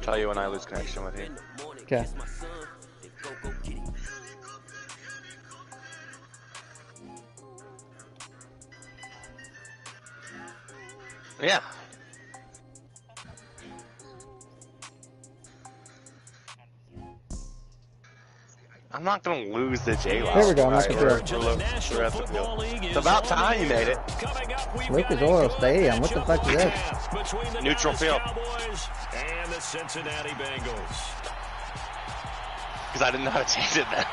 tell you when I lose connection with you. Okay. Yeah. I'm not gonna lose the JWOW. There we go. I'm not Right, sure. it's about time you made it. Lucas Oil Stadium. What the fuck is this? Neutral field. And the Cincinnati Bengals. Because I didn't know how to change it then.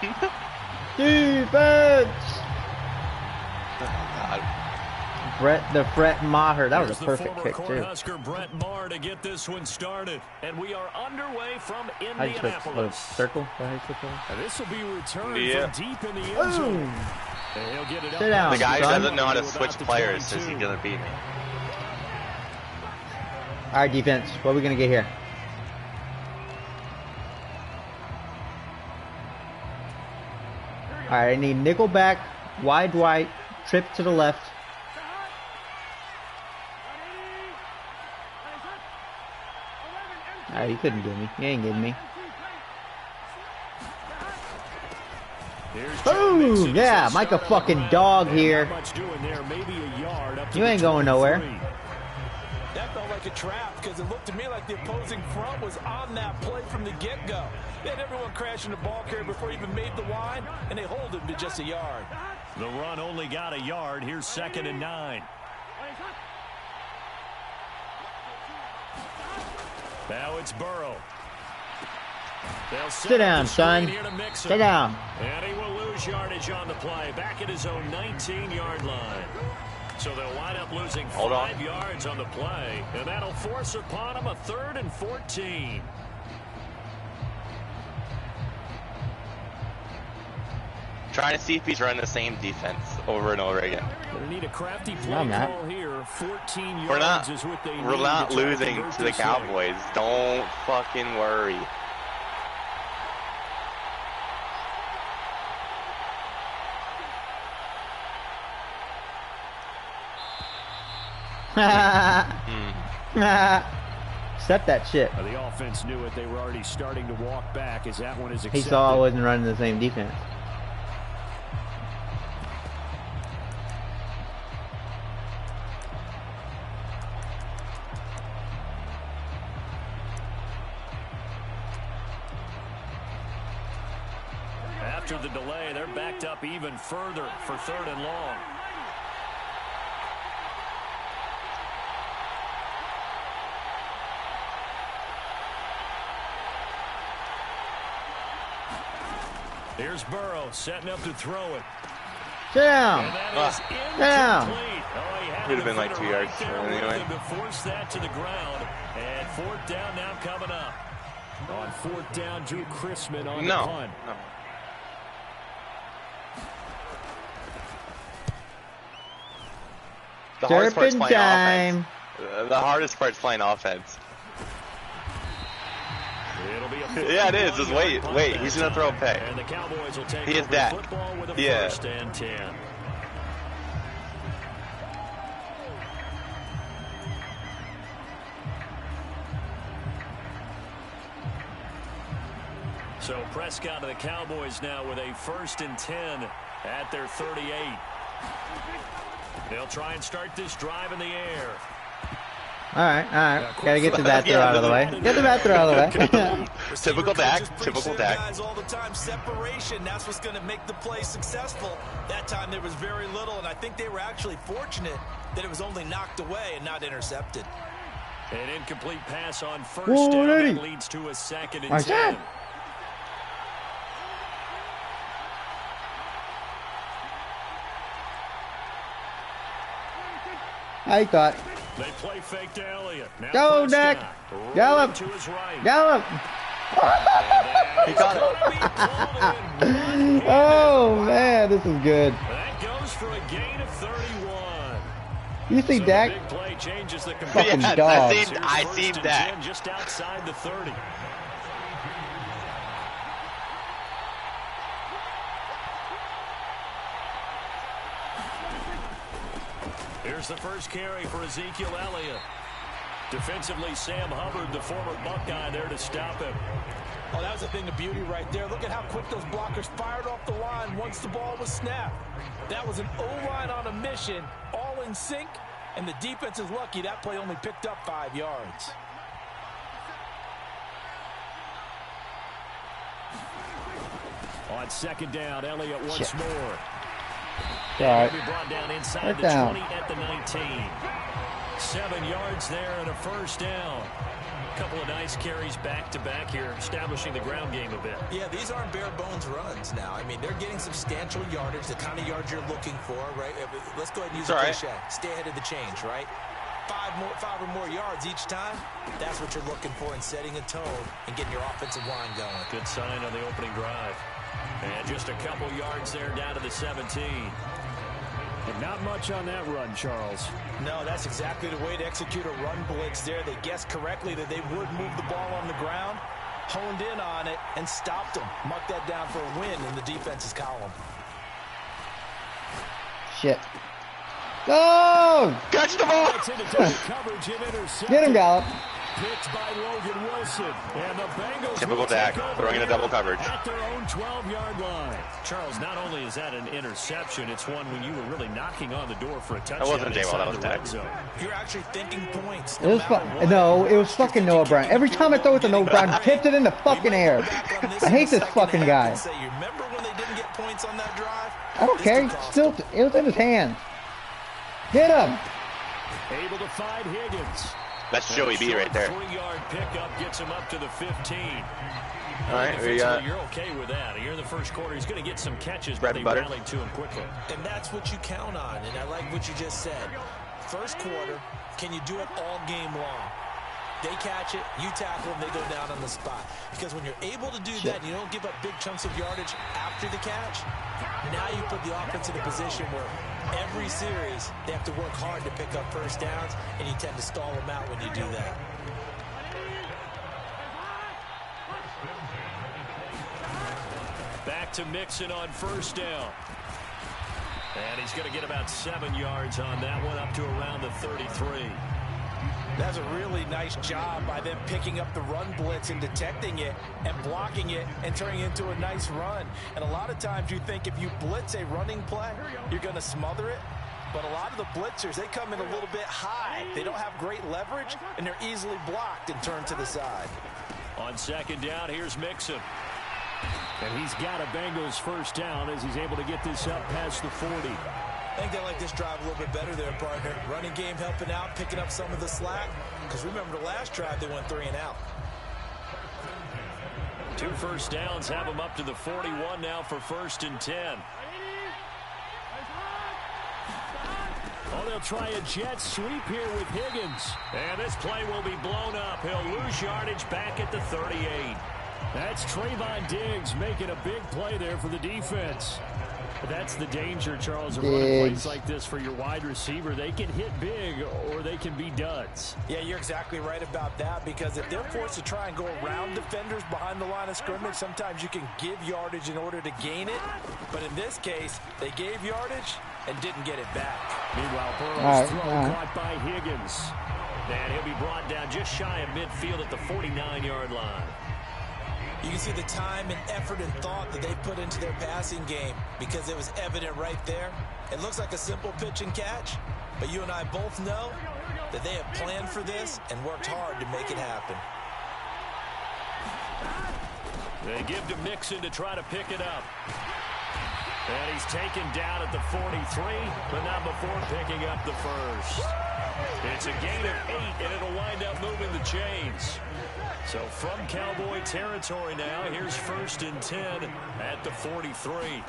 Defense. Oh, God. Brett Maher. That was a perfect kick too. Brett Maher to get this one started, and we are underway from I just Indianapolis. circle. This will be returned Yeah. from deep in the end zone. And he'll get it Sit down, The guy who son. doesn't know how to switch players says he's gonna beat me. All right, defense. What are we gonna get here? All right, I need nickel back, wide right, trip to the left. All right, you couldn't get me. You ain't getting me. Boom! Yeah, Mike a fucking dog here. You ain't going nowhere. That felt like a trap because it looked to me like the opposing front was on that play from the get-go. They had everyone crashing the ball carrier before he even made the line, and they hold him to just a yard. The run only got a yard. Here's 2nd and 9. Now it's Burrow. Sit down, son. Sit down. And he will lose yardage on the play. Back at his own 19-yard line. So they'll wind up losing 5 yards on the play. And that'll force upon him a 3rd and 14. Trying to see if he's running the same defense over and over again. They need a crafty play call here. 14 yards We're not, is what they need. We're not losing to the Cowboys. Don't fucking worry. Step that shit. The offense knew it. They were already starting to walk back as that one is accepted. He saw I wasn't running the same defense. After the delay, they're backed up even further for 3rd and long. Here's Burrow setting up to throw it. Sit down. Sit down. Would have been like 2 yards anyway. To force that to the ground. And 4th down now coming up. On 4th down, Drew Chrisman on the punt. No. The hardest part's playing offense. The hardest part's playing offense. Yeah, it is. Just wait. He's gonna throw a pick. And the Cowboys will take he is that. With a 1st and 10. So Prescott of the Cowboys now with a 1st and 10 at their 38. They'll try and start this drive in the air. All right. Gotta get the bat throw out of the way. Get the bat throw out of the way. Typical Dak. Typical Dak. All the time, separation. That's what's going to make the play successful. That time there was very little, and I think they were actually fortunate that it was only knocked away and not intercepted. An incomplete pass on 1st down that leads to a 2nd and 10. I thought. They play fake to Elliott. Now Go, Dak. Gallop. To his right. Gallop. He got it. Oh, man. This is good. That goes for a gain of 31. You see so Dak? Big play changes the fucking dog. I seen Dak. Just outside the 30. Here's the first carry for Ezekiel Elliott. Defensively, Sam Hubbard, the former Buckeye, there to stop him. Oh, that was a thing of beauty right there. Look at how quick those blockers fired off the line once the ball was snapped. That was an O-line on a mission, all in sync, and the defense is lucky that play only picked up 5 yards. On second down, Elliott once more. All right. He'll be brought down inside the 20 at the 19. 7 yards there and a first down. A couple of nice carries back-to-back here, establishing the ground game a bit. Yeah, these aren't bare-bones runs now. I mean, they're getting substantial yardage, the kind of yards you're looking for, right? Let's go ahead and use a cliche. Stay ahead of the change, right? 5 or more yards each time, that's what you're looking for in setting a tone and getting your offensive line going. Good sign on the opening drive. And just a couple yards there down to the 17. And not much on that run, Charles. No, that's exactly the way to execute a run blitz there. They guessed correctly that they would move the ball on the ground, honed in on it, and stopped them. Mark that down for a win in the defense's column. Shit. Go! Catch the ball! Get him, Gallup. Picked by Logan Wilson. And the Bengals typical Dak, throwing in a double coverage. At their own 12-yard line. Charles, not only is that an interception, it's one when you were really knocking on the door for a touchdown. That wasn't JWOW, that was Dak. You're actually thinking points. It was no, it was fucking Noah Brown. Every time I throw it to Noah Brown, he tipped it in the fucking air. I hate this fucking guy. Remember when they didn't get points on that drive? I don't care. Still, it was in his hand. Get him. Able to find Higgins. That's Joey B right there. 3-yard pickup gets him up to the 15. All right, we got. You're okay with that. Here in the first quarter, he's going to get some catches, bread but and they butter. rallied to him quickly. And that's what you count on, and I like what you just said. First quarter, can you do it all game long? They catch it, you tackle them, they go down on the spot. Because when you're able to do that, you don't give up big chunks of yardage after the catch. Now you put the offense in a position where every series they have to work hard to pick up first downs, and you tend to stall them out when you do that. Back to Mixon on first down. And he's going to get about 7 yards on that one, up to around the 33. That's a really nice job by them picking up the run blitz and detecting it and blocking it and turning it into a nice run. And a lot of times you think if you blitz a running play, you're going to smother it. But a lot of the blitzers, they come in a little bit high. They don't have great leverage, and they're easily blocked and turned to the side. On second down, here's Mixon. And he's got a Bengals first down as he's able to get this up past the 40. I think they like this drive a little bit better there, partner. Running game helping out, picking up some of the slack. Because remember the last drive, they went 3 and out. 2 first downs have them up to the 41 now for 1st and 10. Oh, they'll try a jet sweep here with Higgins. And this play will be blown up. He'll lose yardage back at the 38. That's Trayvon Diggs making a big play there for the defense. But that's the danger, Charles, of running plays like this for your wide receiver. They can hit big or they can be duds. Yeah, you're exactly right about that, because if they're forced to try and go around defenders behind the line of scrimmage, sometimes you can give yardage in order to gain it. But in this case, they gave yardage and didn't get it back. Meanwhile, Burrow's throw caught by Higgins. And he'll be brought down just shy of midfield at the 49-yard line. You can see the time and effort and thought that they put into their passing game, because it was evident right there. It looks like a simple pitch and catch, but you and I both know that they have planned for this and worked hard to make it happen. They give to Mixon to try to pick it up. And he's taken down at the 43, but not before picking up the first. It's a gain of 8, and it'll wind up moving the chains. So from Cowboy territory now, here's 1st and 10 at the 43.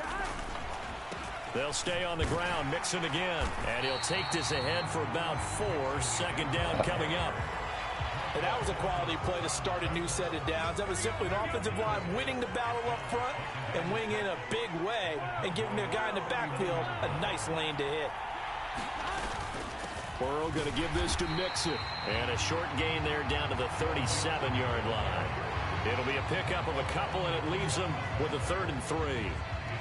They'll stay on the ground, Mixon again, and he'll take this ahead for about 4. 2nd down coming up. And that was a quality play to start a new set of downs. That was simply an offensive line winning the battle up front and winning in a big way and giving their guy in the backfield a nice lane to hit. Burrow going to give this to Mixon. And a short gain there down to the 37-yard line. It'll be a pickup of a couple, and it leaves them with a 3rd and 3.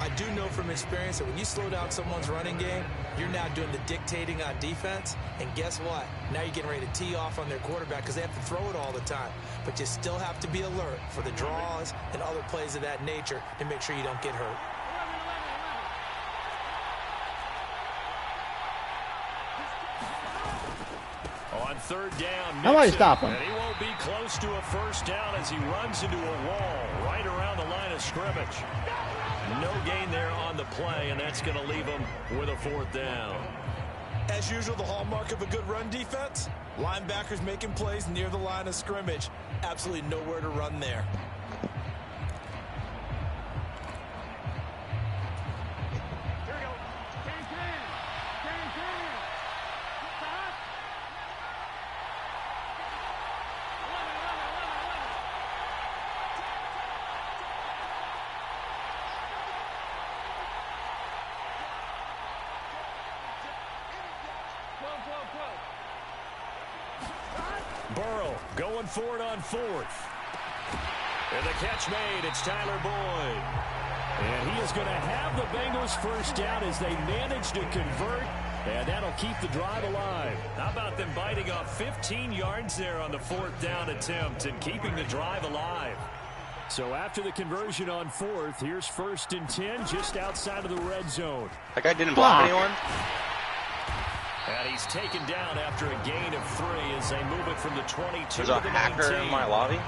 I do know from experience that when you slow down someone's running game, you're now doing the dictating on defense. And guess what? Now you're getting ready to tee off on their quarterback because they have to throw it all the time. But you still have to be alert for the draws and other plays of that nature to make sure you don't get hurt. On third down, nobody stop him. And he won't be close to a first down as he runs into a wall right around the line of scrimmage. No gain there on the play, and that's going to leave him with a fourth down. As usual, the hallmark of a good run defense, linebackers making plays near the line of scrimmage. Absolutely nowhere to run there. Burrow going for it on fourth. And the catch made. It's Tyler Boyd. And he is going to have the Bengals first down as they manage to convert. And that'll keep the drive alive. How about them biting off 15 yards there on the fourth down attempt and keeping the drive alive? So after the conversion on fourth, here's 1st and 10 just outside of the red zone. That guy didn't block anyone? And he's taken down after a gain of 3 as they move it from the 22 There's to a the hacker 19. in my lobby.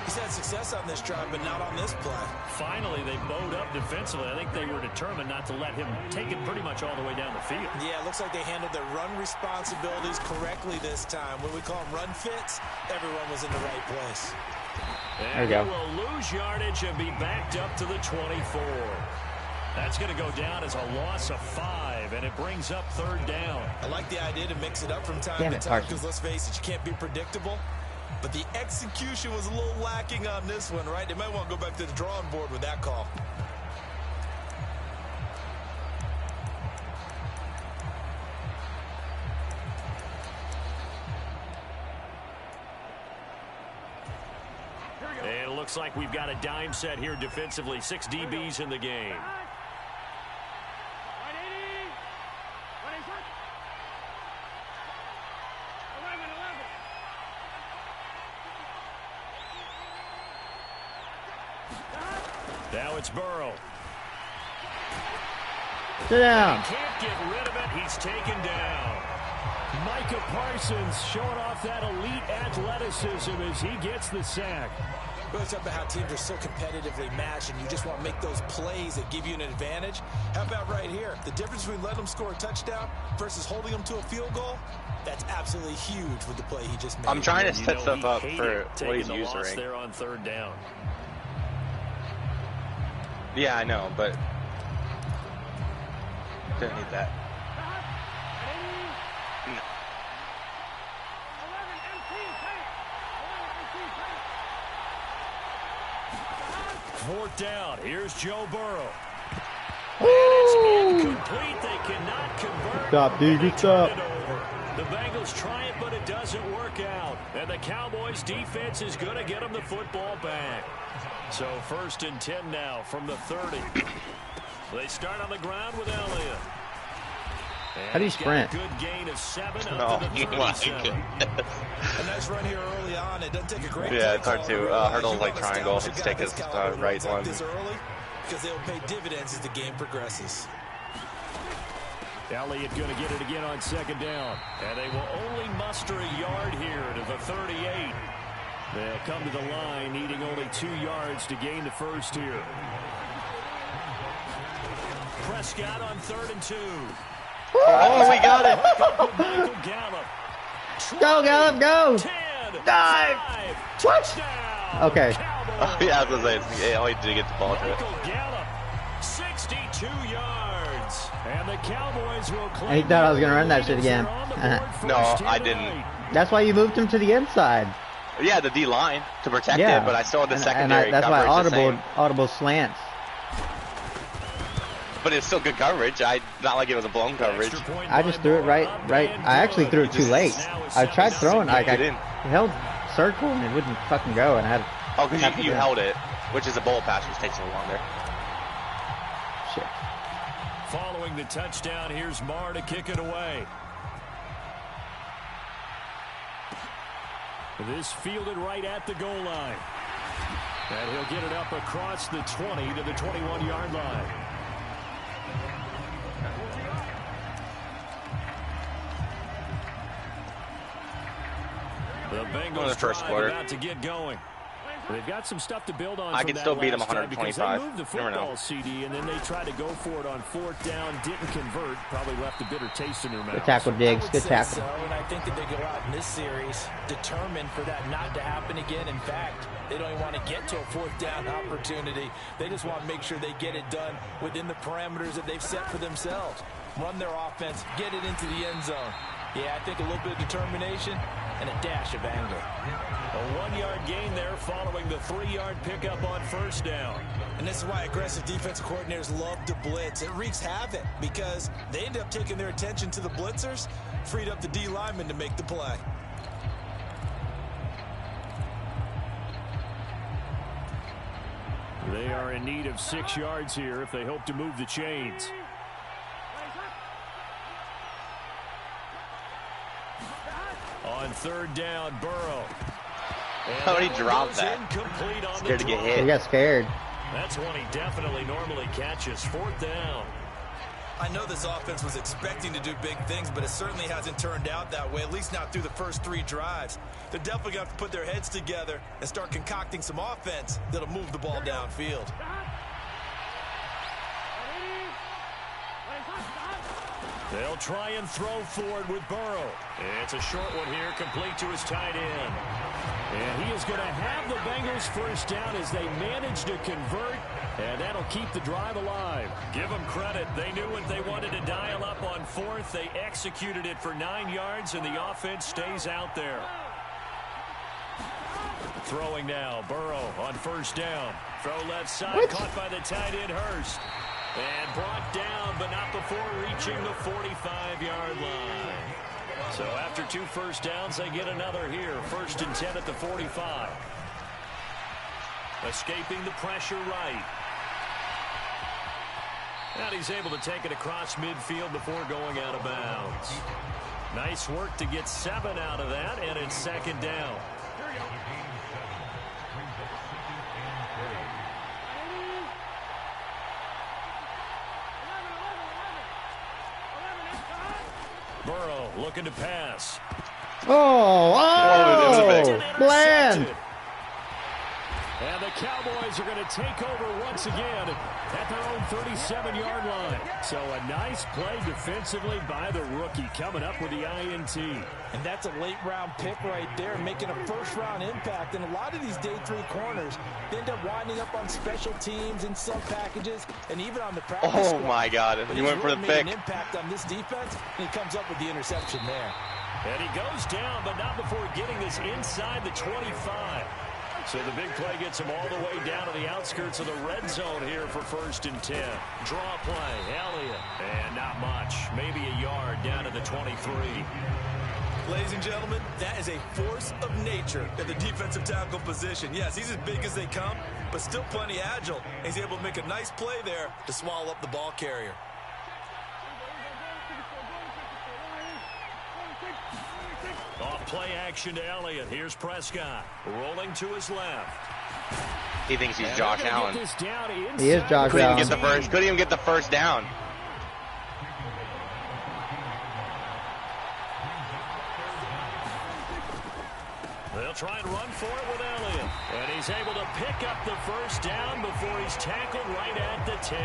He's had success on this drive, but not on this play. Finally, they bowed up defensively. I think they were determined not to let him take it pretty much all the way down the field. Yeah, it looks like they handled their run responsibilities correctly this time. When we call them run fits, everyone was in the right place. And there you he go. will lose yardage and be backed up to the 24. That's going to go down as a loss of 5, and it brings up 3rd down. I like the idea to mix it up from time Damn to it, time Carson. because, let's face it, you can't be predictable. But the execution was a little lacking on this one, right? They might want to go back to the drawing board with that call. And it looks like we've got a dime set here defensively. 6 DBs in the game. Now it's Burrow. Sit down. Can't get rid of it. He's taken down. Micah Parsons showing off that elite athleticism as he gets the sack. Really talk about how teams are so competitively matched and you just want to make those plays that give you an advantage. How about right here? The difference between letting them score a touchdown versus holding them to a field goal, that's absolutely huge with the play he just made. I'm trying to set stuff up He for hated what he's taking the loss using. there on 3rd down. Yeah, I know, but didn't need that. No. 4th down. Here's Joe Burrow. Woo! And it's incomplete. They cannot convert. Stop, dude. They Good turn stop. it over. The Bengals try it, but it doesn't work out. And the Cowboys defense is going to get them the football back. So 1st and 10 now from the 30. They start on the ground with Elliott. How do you sprint? Good gain of 7 Oh, up to the my 37. goodness. A nice run here early on. It doesn't take a great Yeah, it's hard call to, realize hurdles you like wanna triangle. establish a Just guy take his, this caliber right runs like one. this early because they'll pay dividends as the game progresses. Elliott going to get it again on 2nd down. And they will only muster a yard here to the 38. They'll come to the line needing only 2 yards to gain the first here. Prescott on 3rd and 2. Oh, we got it. Michael Gallup. Go, Gallup, go. 10. Dive. 5. What? Touchdown. Okay. Oh, yeah, I was going to say, all he did get the ball to it. Michael Gallup, 62 yards. And the Cowboys will claim. And he thought I was gonna run that shit again. No, I didn't. That's why you moved him to the inside. Yeah, the D line to protect Yeah. it, but I still had the And secondary that's why coverage the same. audible slants. But it's still good coverage. Not like it was a blown coverage. I just threw it right. I actually threw it too late. I tried throwing, like I held circle and it wouldn't fucking go, and I had. Oh, because you held it, which is a bowl pass, which takes a little longer. following the touchdown, here's Marr to kick it away. This fielded right at the goal line. And he'll get it up across the 20 to the 21-yard line. The Bengals drive about to get going. They've got some stuff to build on. I can still beat them 125. They moved the football, CD, and then they tried to go for it on 4th down, didn't convert, probably left a bitter taste in their mouth. Good tackle, Diggs. Good tackle. So, and I think that they go out in this series determined for that not to happen again. In fact, they don't even want to get to a 4th down opportunity. They just want to make sure they get it done within the parameters that they've set for themselves. Run their offense, get it into the end zone. Yeah, I think a little bit of determination and a dash of anger. A 1-yard gain there following the 3-yard pickup on 1st down. And this is why aggressive defensive coordinators love to blitz. It wreaks havoc because they end up taking their attention to the blitzers, freed up the D lineman to make the play. They are in need of 6 yards here if they hope to move the chains. On 3rd down, Burrow. How did he drop that? Scared to get hit. He got scared. That's one he definitely normally catches. 4th down. I know this offense was expecting to do big things, but it certainly hasn't turned out that way, at least not through the first 3 drives. They're definitely going to have to put their heads together and start concocting some offense that'll move the ball downfield. They'll try and throw forward with Burrow. It's a short one here, complete to his tight end. And he is going to have the Bengals 1st down as they manage to convert, and that'll keep the drive alive. Give them credit. They knew what they wanted to dial up on 4th. They executed it for 9 yards, and the offense stays out there. Throwing now, Burrow on 1st down. Throw left side, caught by the tight end, Hurst. And brought down, but not before reaching the 45-yard line. So after 2 1st downs, they get another here. 1st and 10 at the 45. Escaping the pressure right. And he's able to take it across midfield before going out of bounds. Nice work to get 7 out of that, and it's 2nd down. Burrow looking to pass. Bland. And the Cowboys are going to take over once again at their own 37-yard line. So a nice play defensively by the rookie coming up with the INT. And that's a late-round pick right there, making a first-round impact. And a lot of these day 3 corners end up winding up on special teams in some packages and even on the practice squad. Oh, my God. He went for the pick. An impact on this defense, and he comes up with the interception there. And he goes down, but not before getting this inside the 25. So the big play gets him all the way down to the outskirts of the red zone here for 1st and 10. Draw play, Elliott. And not much. Maybe a yard down to the 23. Ladies and gentlemen, that is a force of nature at the defensive tackle position. Yes, he's as big as they come, but still plenty agile. He's able to make a nice play there to swallow up the ball carrier. Off play action to Elliott. Here's Prescott rolling to his left. He thinks he's Josh Allen. He is Josh Allen. Couldn't even get the first down. They'll try and run for it with Elliott. And he's able to pick up the 1st down before he's tackled right at the 10.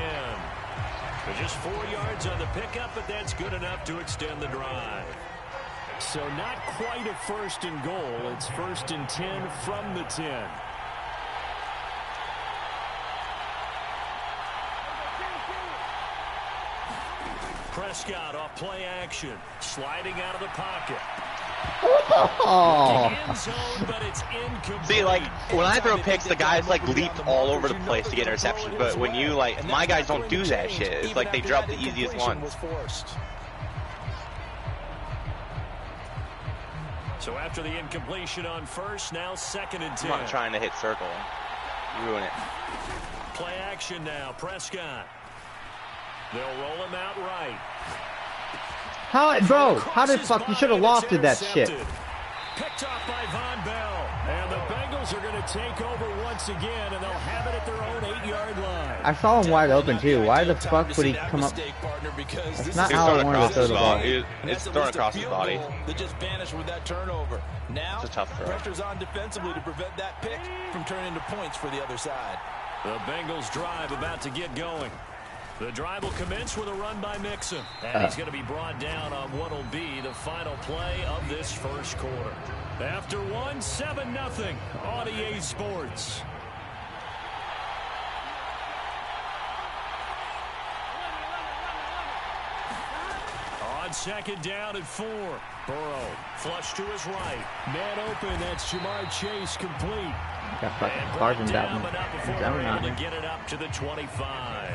So just 4 yards on the pickup, but that's good enough to extend the drive. So not quite a 1st and goal. It's 1st and 10 from the 10. Prescott off play action. Sliding out of the pocket. Oh. End zone, but it's incomplete. See, like, when I throw picks, the guys, like, leap all over the place to get interceptions. But when you, like, my guys don't do that shit. It's like they drop the easiest ones. So after the incompletion on 1st, now 2nd and 10. I'm not trying to hit circle. Ruin it. Play action now. Prescott. They'll roll him out right. How, bro? How the fuck? You should have lofted that shit. Picked off by Von Bell. And the Bengals are going to take over once again, and they'll have it at their own 8-yard line. I saw him wide open too. Why the fuck would he come up? That's not how I wanted to throw the ball. It's thrown across his body. They just vanished with that turnover. Now, it's a tough throw. Pressure's on defensively to prevent that pick from turning into points for the other side. The Bengals drive about to get going. The drive will commence with a run by Mixon. And he's going to be brought down on what will be the final play of this first quarter. After 7-0 on EA Sports. On second down at 4. Burrow flush to his right. Man open. That's Jamar Chase complete. Got fucking Barton down. To get it up to the 25.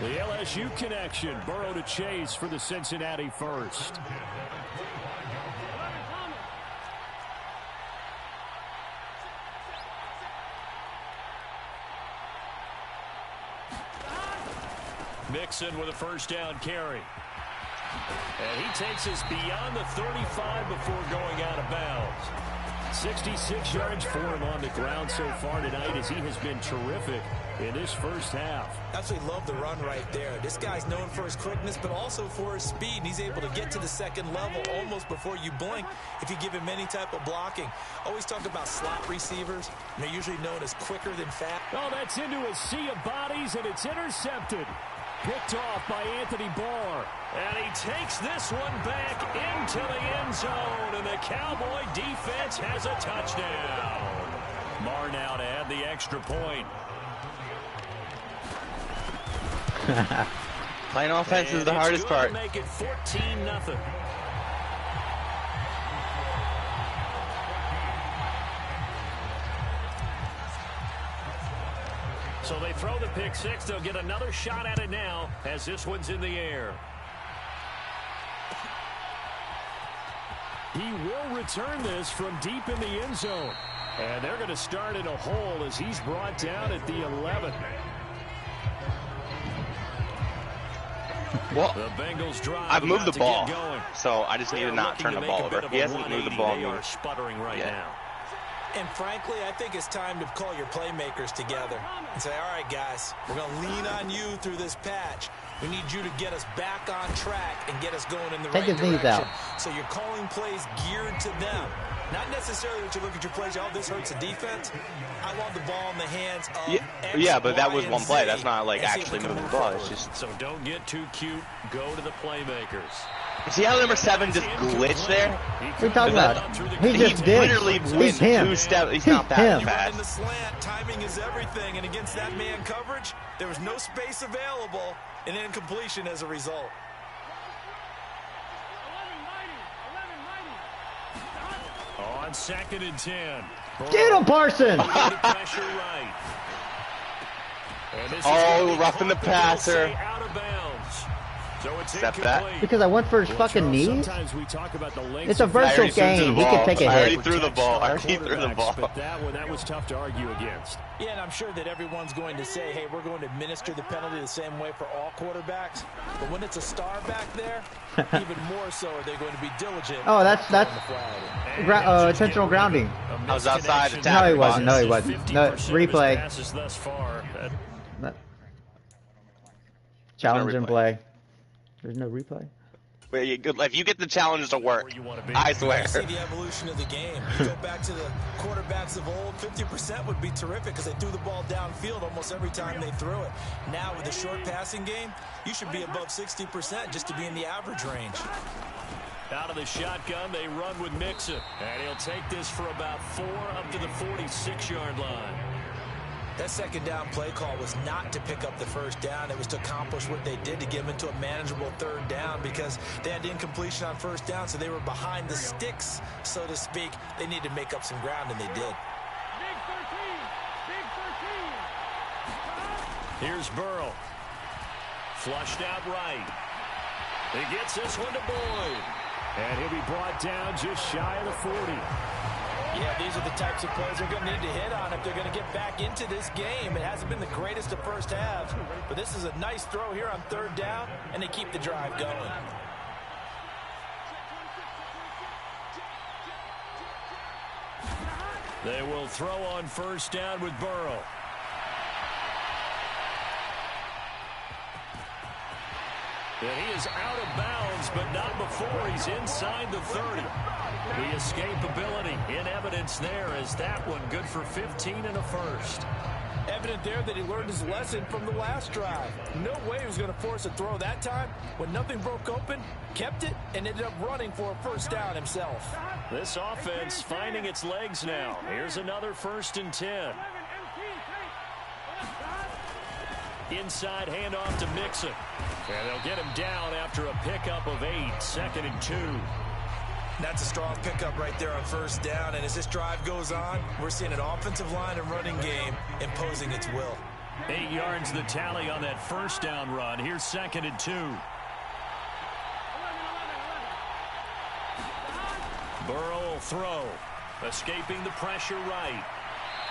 The LSU connection. Burrow to Chase for the Cincinnati first. Mixon with a first down carry. And he takes us beyond the 35 before going out of bounds. 66 yards for him on the ground so far tonight as he has been terrific in his first half. Absolutely love the run right there. This guy's known for his quickness, but also for his speed. And he's able to get to the second level almost before you blink if you give him any type of blocking. Always talk about slot receivers. And they're usually known as quicker than fast. Oh, that's into a sea of bodies, and it's intercepted. Picked off by Anthony Barr. And he takes this one back into the end zone. And the Cowboy defense has a touchdown. Barr now to add the extra point. Playing offense is the hardest part. Make it 14-0. So they throw the pick six. They'll get another shot at it now as this one's in the air. He will return this from deep in the end zone. And they're going to start in a hole as he's brought down at the 11. Well, the Bengals drive. I've moved the ball, so I just need to not turn the ball over. He hasn't moved the ball. They are sputtering right now. And frankly, I think it's time to call your playmakers together and say, all right, guys, we're going to lean on you through this patch. We need you to get us back on track and get us going in the right direction. So you're calling plays geared to them. Not necessarily that you look at your plays, oh, this hurts the defense. I want the ball in the hands of yeah, but that was one play. That's not like actually moving the ball. It's just so don't get too cute. Go to the playmakers. See how number 7 just glitched there? What are you talking about? He just did. Literally went 2 steps. He's not that fast. In the slant, timing is everything, and against that man coverage, there was no space available, and incompletion as a result. On 2nd and 10. Get him, Parson! Oh, roughing the passer. So Step that. Because I went for his fucking knee. It's a virtual game. He can take a hit. I already threw the ball. But that was tough to argue against. Yeah, and I'm sure that everyone's going to say, hey, we're going to administer the penalty the same way for all quarterbacks. But when it's a star back there, even more so are they going to be diligent. Oh, that's intentional grounding. I was outside the tackle. No, he wasn't. No, he wasn't. No, replay. Challenge and play. There's no replay. If you get the challenge to work, I swear. See the evolution of the game. You go back to the quarterbacks of old, 50% would be terrific because they threw the ball downfield almost every time they threw it. Now with the short passing game, you should be above 60% just to be in the average range. Out of the shotgun, they run with Mixon. And he'll take this for about 4 up to the 46-yard line. That second down play call was not to pick up the first down. It was to accomplish what they did to get them into a manageable 3rd down because they had incompletion on 1st down, so they were behind the sticks, so to speak. They needed to make up some ground, and they did. Here's Burrow. Flushed out right. He gets this one to Boyd. And he'll be brought down just shy of the 40. Yeah, Yeah, these are the types of plays they're going to need to hit on if they're going to get back into this game. It hasn't been the greatest of first halves, but this is a nice throw here on third down, and they keep the drive going. They will throw on first down with Burrow. And he is out of bounds, but not before he's inside the 30. The escapability in evidence there as that one good for 15 and a first. Evident there that he learned his lesson from the last drive. No way he was going to force a throw that time. When nothing broke open, kept it, and ended up running for a first down himself. This offense finding its legs now. Here's another 1st and 10. Inside handoff to Mixon. And they'll get him down after a pickup of 8, 2nd and 2. That's a strong pickup right there on first down. And as this drive goes on, we're seeing an offensive line and running game imposing its will. 8 yards the tally on that first down run. Here's 2nd and 2. Burrow will throw. Escaping the pressure right.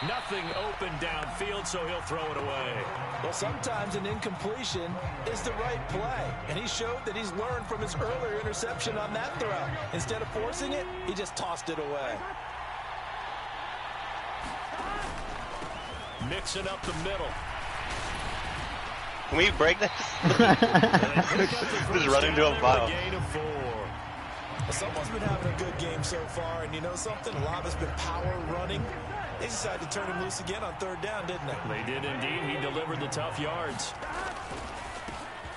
Nothing open downfield, so he'll throw it away. Well, sometimes an incompletion is the right play. And he showed that he's learned from his earlier interception on that throw. Instead of forcing it, he just tossed it away. Mixing up the middle. Can we break this? Just run into a pile. Someone's been having a good game so far, and you know something? A lot of it's been power running. They decided to turn him loose again on third down, didn't they? They did indeed. He delivered the tough yards.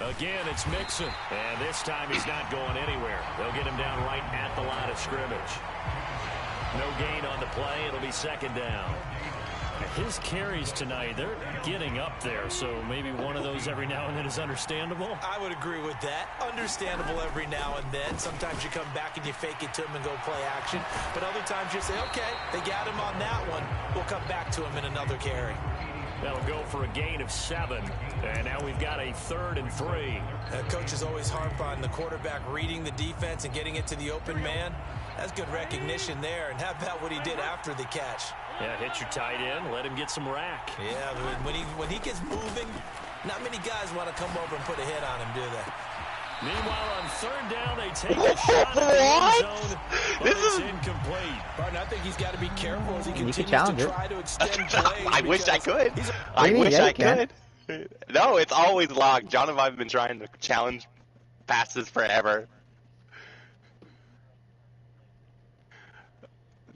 Again, it's Mixon. And this time he's not going anywhere. They'll get him down right at the line of scrimmage. No gain on the play. It'll be 2nd down. His carries tonight, they're getting up there, so maybe one of those every now and then is understandable. I would agree with that. Understandable every now and then. Sometimes you come back and you fake it to him and go play action. But other times you say, okay, they got him on that one. We'll come back to him in another carry. That'll go for a gain of 7. And now we've got a 3rd and 3. Coaches always harp on the quarterback reading the defense and getting it to the open man. That's good recognition there. And how about what he did after the catch? Yeah, hit your tight end, let him get some rack. Yeah, when he gets moving, not many guys want to come over and put a hit on him, do they? Meanwhile, on 3rd down, they take a shot at the end zone, but it's incomplete. Barton, I think he's got to be careful as he continues to try to extend plays. I wish I could. I wish I could. No, it's always locked. John and I have been trying to challenge passes forever.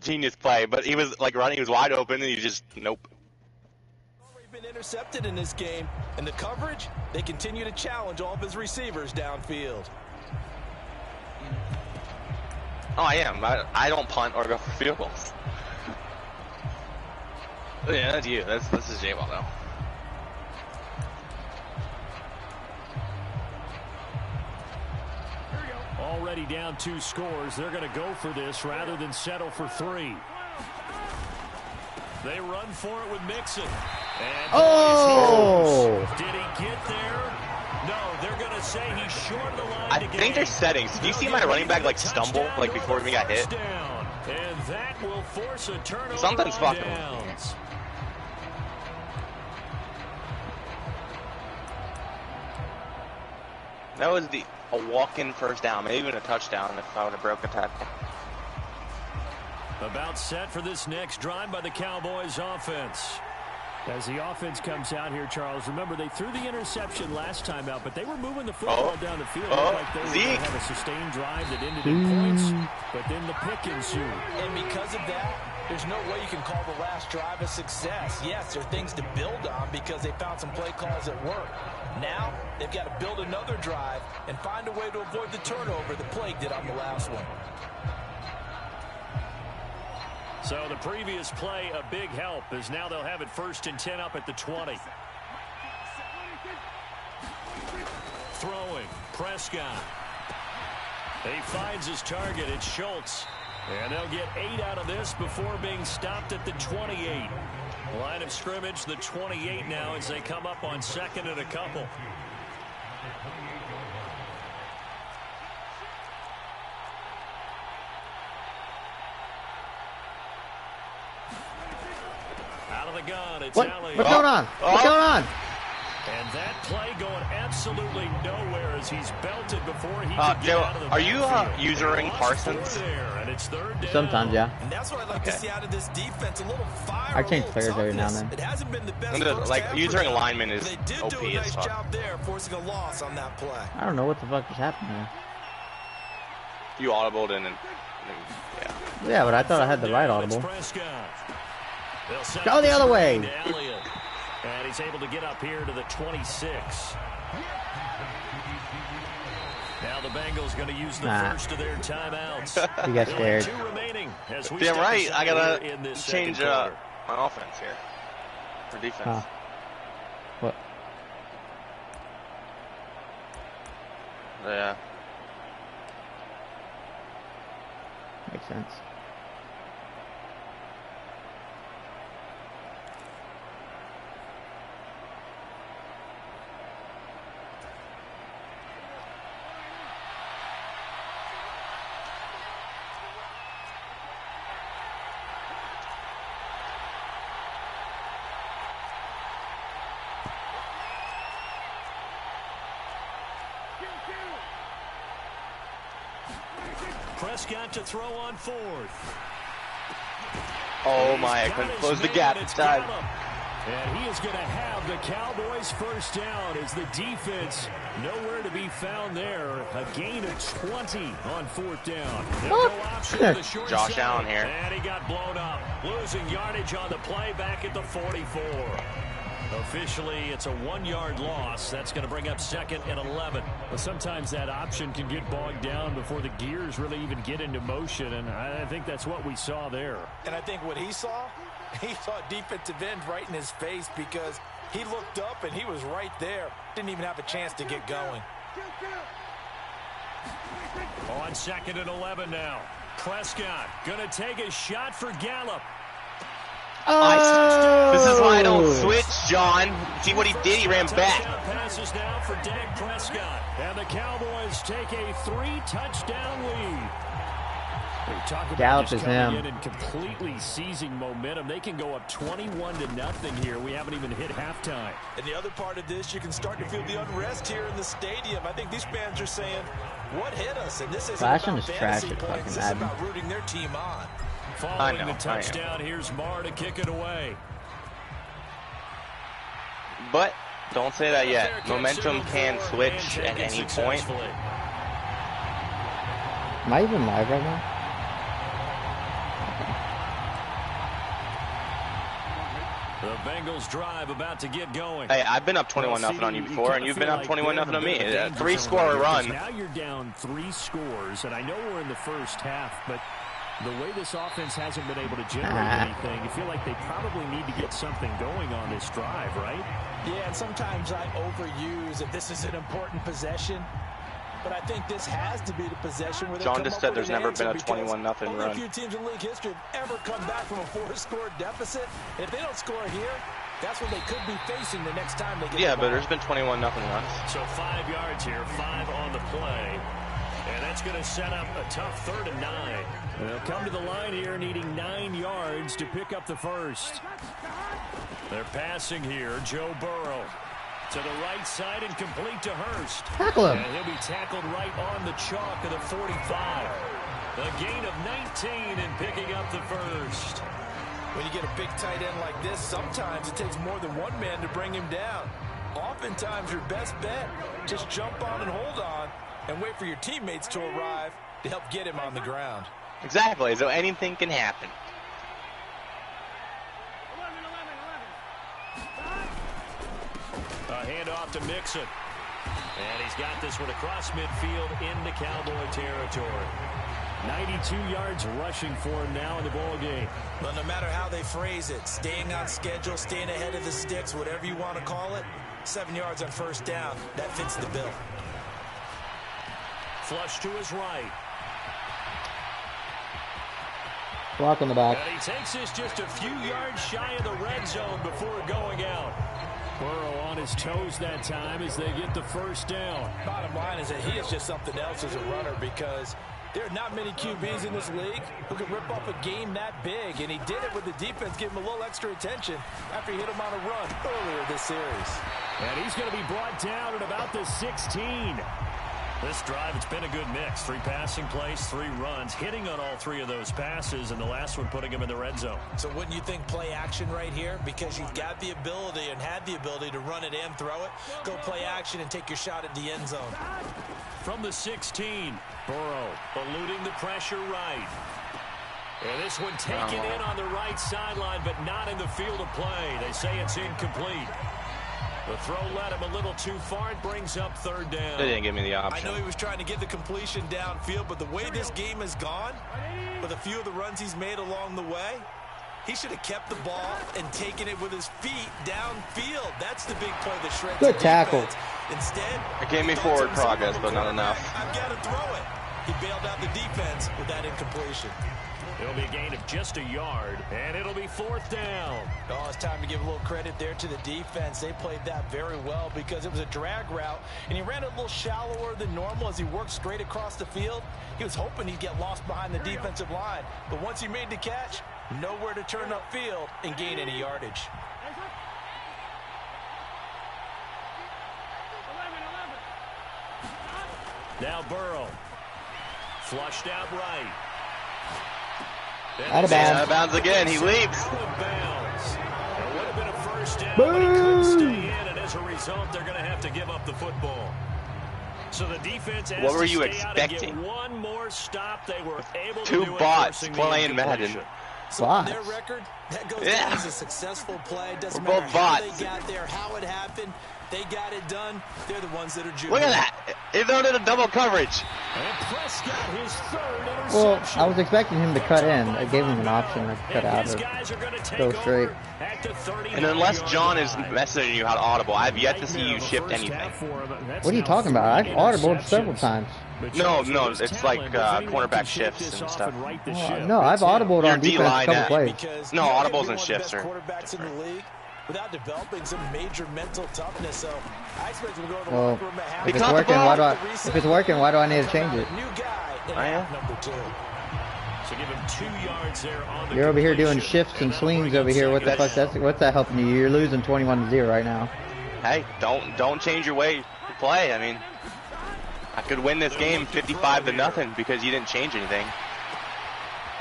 Genius play, but he was like running, he was wide open, and he just, nope. Already been intercepted in this game, and the coverage, they continue to challenge all of his receivers downfield. Oh, I am. I don't punt or go for field goals. Yeah, that's you. This is JWOW, though. Already down 2 scores. They're going to go for this rather than settle for 3. They run for it with Mixon. And did he get there? No, they're going to say he's short of the line. I think there's settings. Do you see my running back like stumble like before he got hit? And that will force a turnover. Something's fucking. That was a walk-in first down, maybe even a touchdown if I would have broke a tackle. About set for this next drive by the Cowboys offense. As the offense comes out here, Charles, remember they threw the interception last time out, but they were moving the football down the field. Like they were going to have a sustained drive that ended in points, but then the pick ensued. And because of that, there's no way you can call the last drive a success. Yes, there are things to build on because they found some play calls that work. Now, they've got to build another drive and find a way to avoid the turnover that plagued it on the last one. So the previous play, a big help, as now they'll have it 1st and 10 up at the 20. Throwing, Prescott. He finds his target, it's Schultz. And they'll get 8 out of this before being stopped at the 28. Line of scrimmage, the 28 now as they come up on 2nd and a couple. Out of the gun, it's What? Elliott. What's going on? What's going on? And that play going absolutely nowhere as he's belted before he can get Joe, out of the are you backfield. using Parsons? And it's third down. Sometimes, yeah. And that's what I'd like to see out of this defense, a little fire. I change players every now and then. It hasn't been the best Like, using alignment is they did OP do a nice as fuck. job there, forcing a loss on that play. I don't know what the fuck just happened there. You audibled in and yeah. Yeah, but I thought I had the right audible. Go the other way. And he's able to get up here to the 26. Now the Bengals going to use the first of their timeouts. You got scared. 2 remaining as we Damn step right, aside I gotta here in this change second quarter. my offense here for defense. What? Yeah. Makes sense. Prescott to throw on 4th. Oh my, I couldn't close the gap in time. And he is going to have the Cowboys first down as the defense nowhere to be found there. A gain of 20 on 4th down. No option to the short Josh side. Allen here. And he got blown up. Losing yardage on the play back at the 44. Officially, it's a 1-yard loss. That's going to bring up 2nd and 11. Well, sometimes that option can get bogged down before the gears really even get into motion, and I think that's what we saw there. And I think what he saw defensive end right in his face because he looked up and he was right there. Didn't even have a chance to get going. On 2nd and 11 now. Prescott going to take a shot for Gallup. Oh! This is why I don't switch, John. See what he did? He ran back. Passes now for Dak Prescott. And the Cowboys take a 3-touchdown lead. We talk about Gallup just is coming him. in and completely seizing momentum. They can go up 21-0 here. We haven't even hit halftime. And the other part of this, you can start to feel the unrest here in the stadium. I think these fans are saying, what hit us? And this isn't Clashin about is fantasy trash at points. fucking This is Madden. about rooting their team on. Following the touchdown, here's Marr to kick it away. But don't say that yet. Momentum can switch at any point. Am I even live right now? The Bengals drive about to get going. Hey, I've been up 21-0 on you before, and you've been up 21-0 on me. A 3-score run. Now you're down 3 scores, and I know we're in the first half, but the way this offense hasn't been able to generate anything, you feel like they probably need to get something going on this drive, right? Yeah, and sometimes I overuse if this is an important possession. But I think this has to be the possession where they John just said there's never been a 21-0 only run. a few teams in league history have ever come back from a 4-score deficit. And if they don't score here, that's what they could be facing the next time they get Yeah, the but ball. there's been 21-0 runs. So 5 yards here, 5 on the play. And that's going to set up a tough 3rd and 9. They'll come to the line here needing 9 yards to pick up the first. They're passing here, Joe Burrow. To the right side and complete to Hurst. Tackle him. And he'll be tackled right on the chalk of the 45. A gain of 19 and picking up the first. When you get a big tight end like this, sometimes it takes more than one man to bring him down. Oftentimes your best bet, just jump on and hold on and wait for your teammates to arrive to help get him on the ground. Exactly, so anything can happen. A handoff to Mixon. And he's got this one across midfield into Cowboy territory. 92 yards rushing for him now in the ball game. Well, no matter how they phrase it, staying on schedule, staying ahead of the sticks, whatever you want to call it, 7 yards on first down, that fits the bill. Flush to his right. Block on the back. And he takes this just a few yards shy of the red zone before going out. Burrow on his toes that time as they get the first down. Bottom line is that he is just something else as a runner because There are not many QBs in this league who can rip up a game that big, and he did it with the defense giving him a little extra attention after he hit him on a run earlier this series. And he's going to be brought down at about the 16. This drive, it's been a good mix. 3 passing plays, 3 runs, hitting on all 3 of those passes, and the last one putting him in the red zone. So wouldn't you think play action right here? Because you've got the ability and had the ability to run it and throw it. Go play action and take your shot at the end zone. From the 16, Burrow eluding the pressure right. And this one taken in on the right sideline, but not in the field of play. They say it's incomplete. The throw led him a little too far. It brings up 3rd down. They didn't give me the option. I know he was trying to get the completion downfield, but the way this game has gone, with a few of the runs he's made along the way, he should have kept the ball and taken it with his feet downfield. That's the big play that shreds Good the tackle. defense. Instead, It gave me forward progress, but not enough. I've got to throw it. He bailed out the defense with that incompletion. It'll be a gain of just a yard, and it'll be 4th down. Oh, it's time to give a little credit there to the defense. They played that very well because it was a drag route, and he ran it a little shallower than normal as he worked straight across the field. He was hoping he'd get lost behind the defensive line, but once he made the catch, nowhere to turn upfield and gain any yardage. Now Burrow. Flushed out right. Out of bounds. Out of bounds again. He leaps. Out of bounds. It would have been a first down, but he couldn't stay in, and as a result, they're going to have to give up the football. So the defense has What were you to stay out and expecting? get one more stop. They were able to 2 do it, bots forcing the playing Madden. incompletion. So on Bots. their record, that goes Yeah. down as a successful play. Doesn't We're matter both how bots. they got there, how it happened. They got it done. They're the ones that are juiced. Look at that. He threw it in a double coverage. And Prescott, his 3rd Well, interception. I was expecting him to cut in. I gave him an option to cut out His or guys are going to take go straight. over at the 39 And unless John is line. messaging you how to audible, I've yet to see you shift anything. What are you talking about? I've audibled several times. No, it's like cornerback shifts and stuff. No, I've audibled Your on defense a D-line, couple plays. Because No, you can't audibles be and one of the shifts best are quarterbacks in the league without developing some major mental toughness. So I expect him to go to the Well, locker room at half. if it's caught the working, ball. why do I need to change it? New guy in I half am. number 2. So give him 2 yards there on the You're over here doing completion. shifts and that'll swings bring over up here. What the second fuck? down. What's that helping you? You're losing 21-0 right now. Hey, don't change your way to play. I mean, I could win this game 55-0 because you didn't change anything.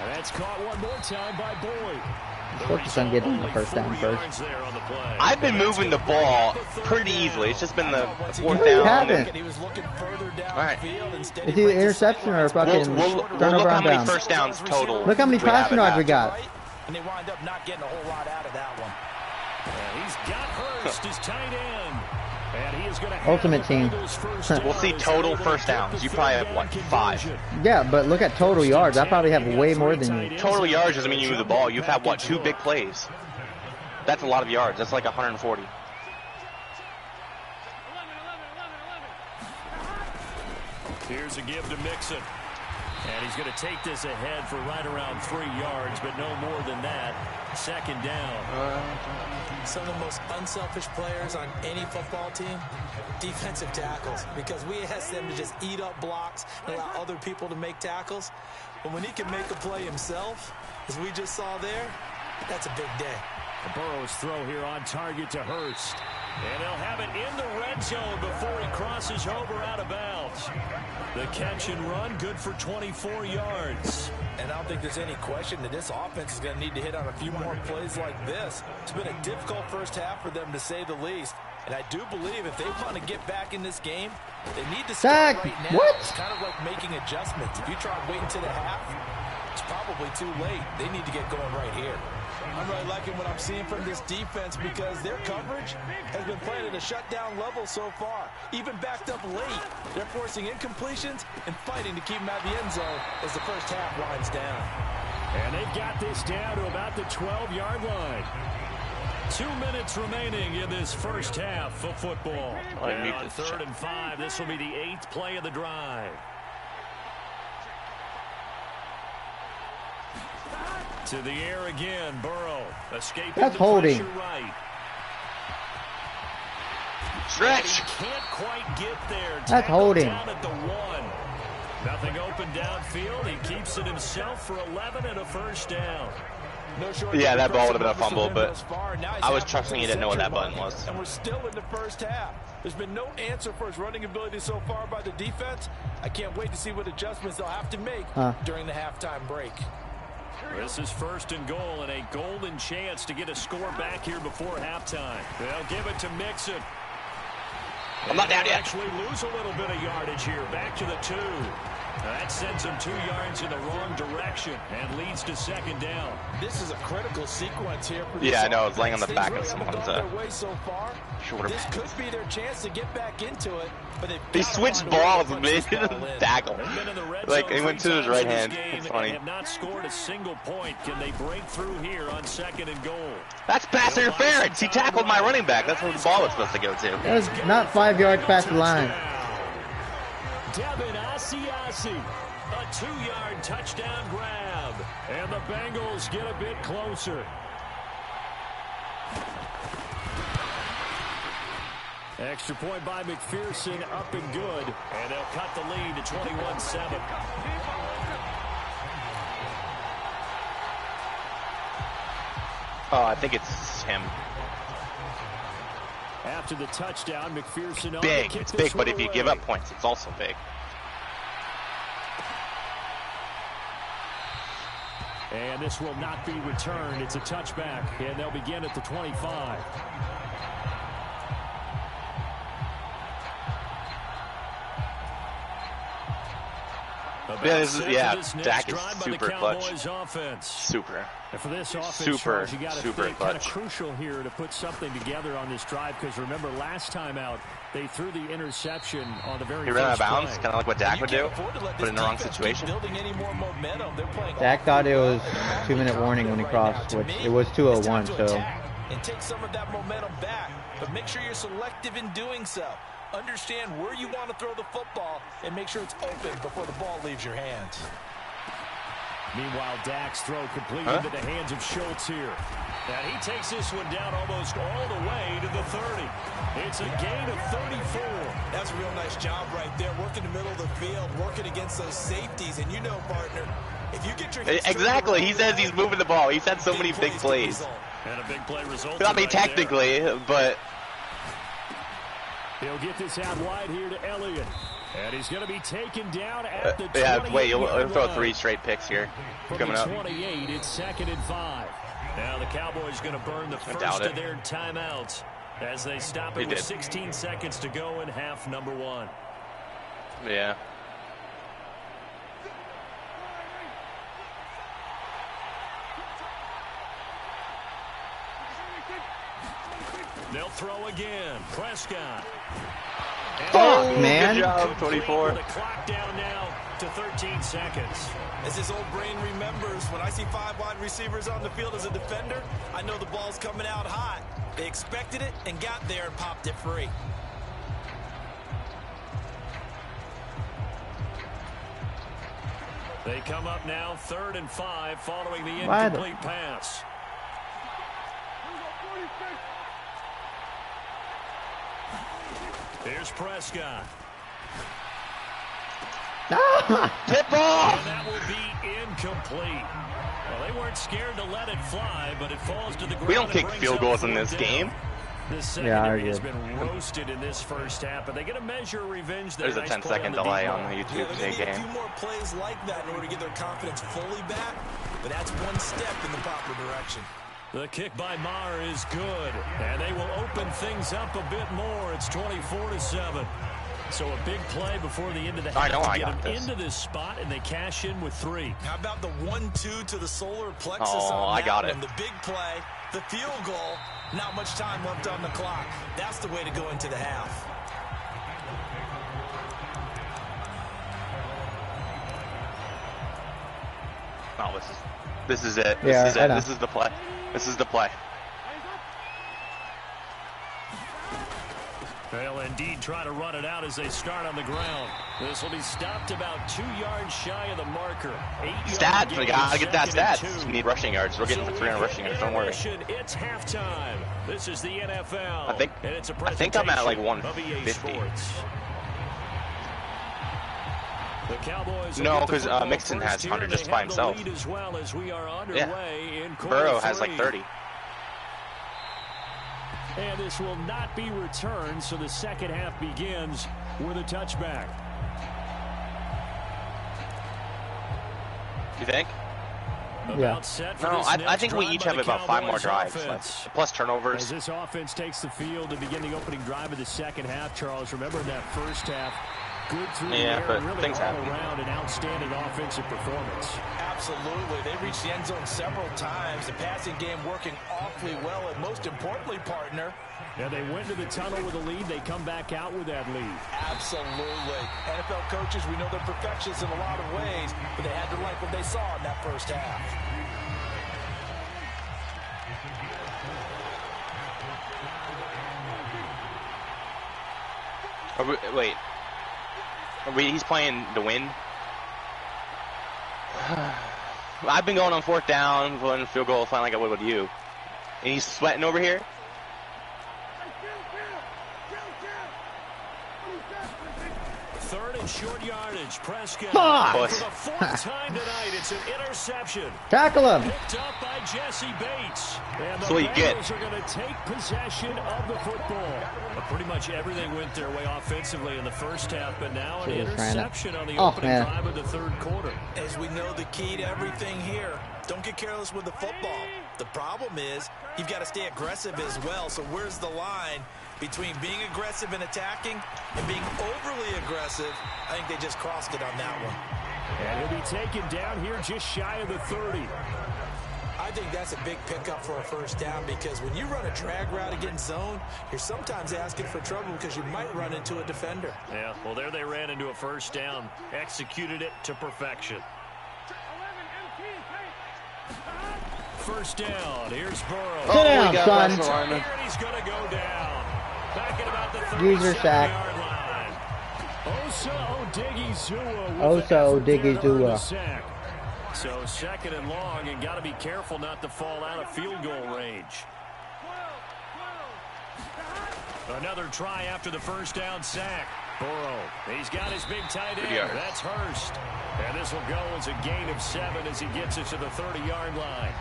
And that's caught one more time by Boyd. Focus on getting the first down first. I've been moving the ball pretty easily. It's just been the 4th What down. happened? And He was looking further Alright. downfield. Instead, Is he he an brings a interception or a sideline fucking we'll look turnover how on many down? first downs total. Look how many we have passing at yards we that. got. right, and they wind up not getting a whole lot out of that one. He's got Hurst, his tight end. And he is going to Ultimate team. We'll see total first downs. You probably have, what, 5? Yeah, but look at total yards. I probably have way more than you. Total yards doesn't mean you move the ball. You've had, what, 2 big plays? That's a lot of yards. That's like 140. Here's a give to Mixon. And he's going to take this ahead for right around 3 yards, but no more than that. 2nd down. Some of the most unselfish players on any football team, defensive tackles, because we ask them to just eat up blocks and allow other people to make tackles. But when he can make a play himself, as we just saw there, that's a big day. Burrow's throw here on target to Hurst. And they'll have it in the red zone before he crosses over out of bounds. The catch and run, good for 24 yards. And I don't think there's any question that this offense is going to need to hit on a few more plays like this. It's been a difficult first half for them, to say the least. And I do believe if they want to get back in this game, they need to start Zach, right now. what? It's kind of like making adjustments. If you try waiting to the half, it's probably too late. They need to get going right here. I'm really liking what I'm seeing from this defense because their coverage has been playing at a shutdown level so far. Even backed up late, they're forcing incompletions and fighting to keep them out of the end zone as the first half winds down. And they've got this down to about the 12-yard line. 2 minutes remaining in this first half of football. And on 3rd and 5, this will be the 8th play of the drive. To the air again, Burrow. Escaping That's the holding. pressure right. Stretch. He can't quite get there. That's Tackled holding. down at the 1. Nothing open downfield. He keeps it himself for 11 and a first down. Yeah, that ball would have been a fumble, but I was trusting he didn't know what that button was. And we're still in the first half. There's been no answer for his running ability so far by the defense. I can't wait to see what adjustments they'll have to make during the halftime break. This is 1st and goal, and a golden chance to get a score back here before halftime. They'll give it to Mixon. I'm not down yet. Actually lose a little bit of yardage here. Back to the 2. That sends him 2 yards in the wrong direction and leads to 2nd down. This is a critical sequence here. For I know. It's laying on the back of someone's shoulder. This could be their chance to get back into it. But he switched balls mid-tackle. Like, he went to his right hand. It's funny. They have not scored a single point. Can they break through here on 2nd and goal? That's pass interference. He tackled my running back. That's where the ball was supposed to go to. That was not 5 yards past the line. Devin Asiasi, a 2-yard touchdown grab. And the Bengals get a bit closer. Extra point by McPherson, up and good. And they'll cut the lead to 21-7. Oh, I think it's him. After the touchdown, McPherson big. It's big, but if you give up points, it's also big. And this will not be returned. It's a touchback, and they'll begin at the 25. Dak is super clutch. Super. And for this offense, super clutch. Kind of crucial here to put something together on this drive, because remember last time out they threw the interception on the very first play. He ran out of bounds, kind of like what Dak would do, but in the wrong situation. Dak thought it was 2-minute warning when he crossed, which it was 2:01. So. And take some of that momentum back, but make sure you're selective in doing so. Understand where you want to throw the football and make sure it's open before the ball leaves your hands. Meanwhile, Dak's throw complete into the hands of Schultz here. And he takes this one down almost all the way to the 30. It's a gain of 34. That's a real nice job right there, working the middle of the field, working against those safeties. And you know, partner, if you get your hits exactly, he says he's moving the ball. He's had so many big plays. And a big play result. I mean, technically, but... He'll get this out wide here to Elliott. And he's going to be taken down at the 28. Yeah, wait, he'll throw 3 straight picks here. Coming up. 28, it's 2nd and 5. Now the Cowboys going to burn the first of their timeouts as they stop it with 16 seconds to go in half number 1. Yeah. They'll throw again. Prescott. Fuck, man. Good job, 24. The clock down now to 13 seconds. As his old brain remembers, when I see 5 wide receivers on the field as a defender, I know the ball's coming out hot. They expected it and got there and popped it free. They come up now 3rd and 5 following the incomplete pass. Here's Prescott. Tip ball! And that will be incomplete. Well, they weren't scared to let it fly, but it falls to the ground. We don't kick field goals in this game. The secondary has been roasted in this first half, but they get a measure of revenge. There's a 10-second delay on the YouTube they need game. a few more plays like that in order to get their confidence fully back, but that's one step in the proper direction. The kick by Maher is good, and they will open things up a bit more. It's 24-7. So a big play before the end of the half to get them into this spot, and they cash in with 3. How about the 1-2 to the solar plexus on that one? The big play, the field goal, not much time left on the clock. That's the way to go into the half. Oh, this is it. Yeah, this is it. This is the play. This is the play. They'll indeed try to run it out as they start on the ground. This will be stopped about 2 yards shy of the marker. 8 Stats, we gotta get that stats. We need rushing yards. We're getting for 300 rushing yards. Don't worry. It's halftime. This is the NFL. I think I'm at like 150. The Cowboys No, because Mixon has 100 just by himself. Yeah. Burrow has like 30. And this will not be returned, so the second half begins with a touchback. You think? Yeah. No, I think we each have about 5 more drives left, plus turnovers. As this offense takes the field to begin the opening drive of the second half, Charles, remember in that first half, good through the air, but really things all happen. around an outstanding offensive performance. Absolutely. They reached the end zone several times. The passing game working awfully well, and most importantly, partner. Yeah, they went to the tunnel with a lead. They come back out with that lead. Absolutely. NFL coaches, we know they're perfectionists in a lot of ways, but they had to like what they saw in that first half. Wait. He's playing to win? I've been going on 4th down, going field goal, fine like I would with you. And he's sweating over here? Third and short yardage. Prescott. Fuck! For the 4th time tonight, it's an interception. Tackle him. Picked up by Jesse Bates. And the So you get. Bengals are going to take possession of the football. Pretty much everything went their way offensively in the first half, but now an interception on the opening drive of the third quarter. As we know, the key to everything here, don't get careless with the football. The problem is you've got to stay aggressive as well. So where's the line between being aggressive and attacking and being overly aggressive? I think they just crossed it on that one. And he'll be taken down here just shy of the 30. I think that's a big pickup for a first down, because when you run a drag route against zone, you're sometimes asking for trouble because you might run into a defender. Yeah, well, there they ran into a first down, executed it to perfection. First down, here's Burrow. Sit down, son. Here he's going to go down. Back at about the 37-yard line. Osa Odigizua. So 2nd and long, and got to be careful not to fall out of field goal range. Another try after the first down sack. Burrow, he's got his big tight end. That's Hurst. And this will go as a gain of 7 as he gets it to the 30-yard line.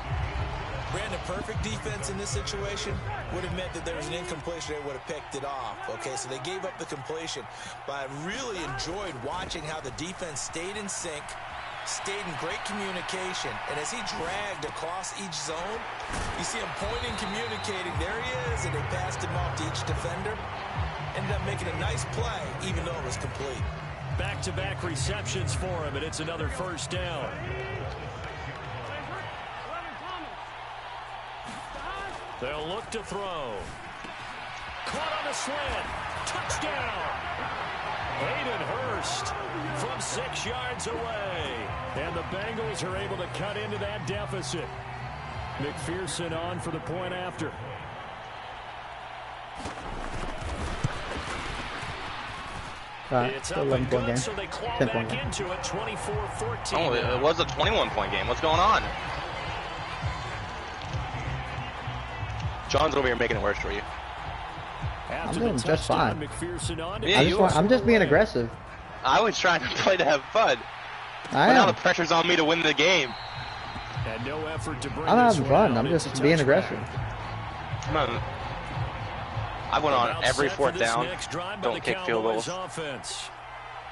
Brandon, perfect defense in this situation would have meant that there was an incompletion. They would have picked it off. Okay, so they gave up the completion. But I really enjoyed watching how the defense stayed in sync, stayed in great communication, and as he dragged across each zone, you see him pointing, communicating. There he is, and they passed him off to each defender. Ended up making a nice play, even though it was complete. Back-to-back receptions for him, and it's another first down. They'll look to throw. Caught on a slant. Touchdown. Hayden Hurst from 6 yards away. And the Bengals are able to cut into that deficit. McPherson on for the point after. It's up and good, so they claw back into it, 24-14. Oh, it was a 21-point game. What's going on? John's over here making it worse for you. I'm doing just fine. Yeah, I'm just being aggressive. I was trying to play to have fun. But now the pressure's on me to win the game. And no effort to bring I'm having fun. I'm just being aggressive. Come on. I went on every 4th down. Don't kick field goals. Offense.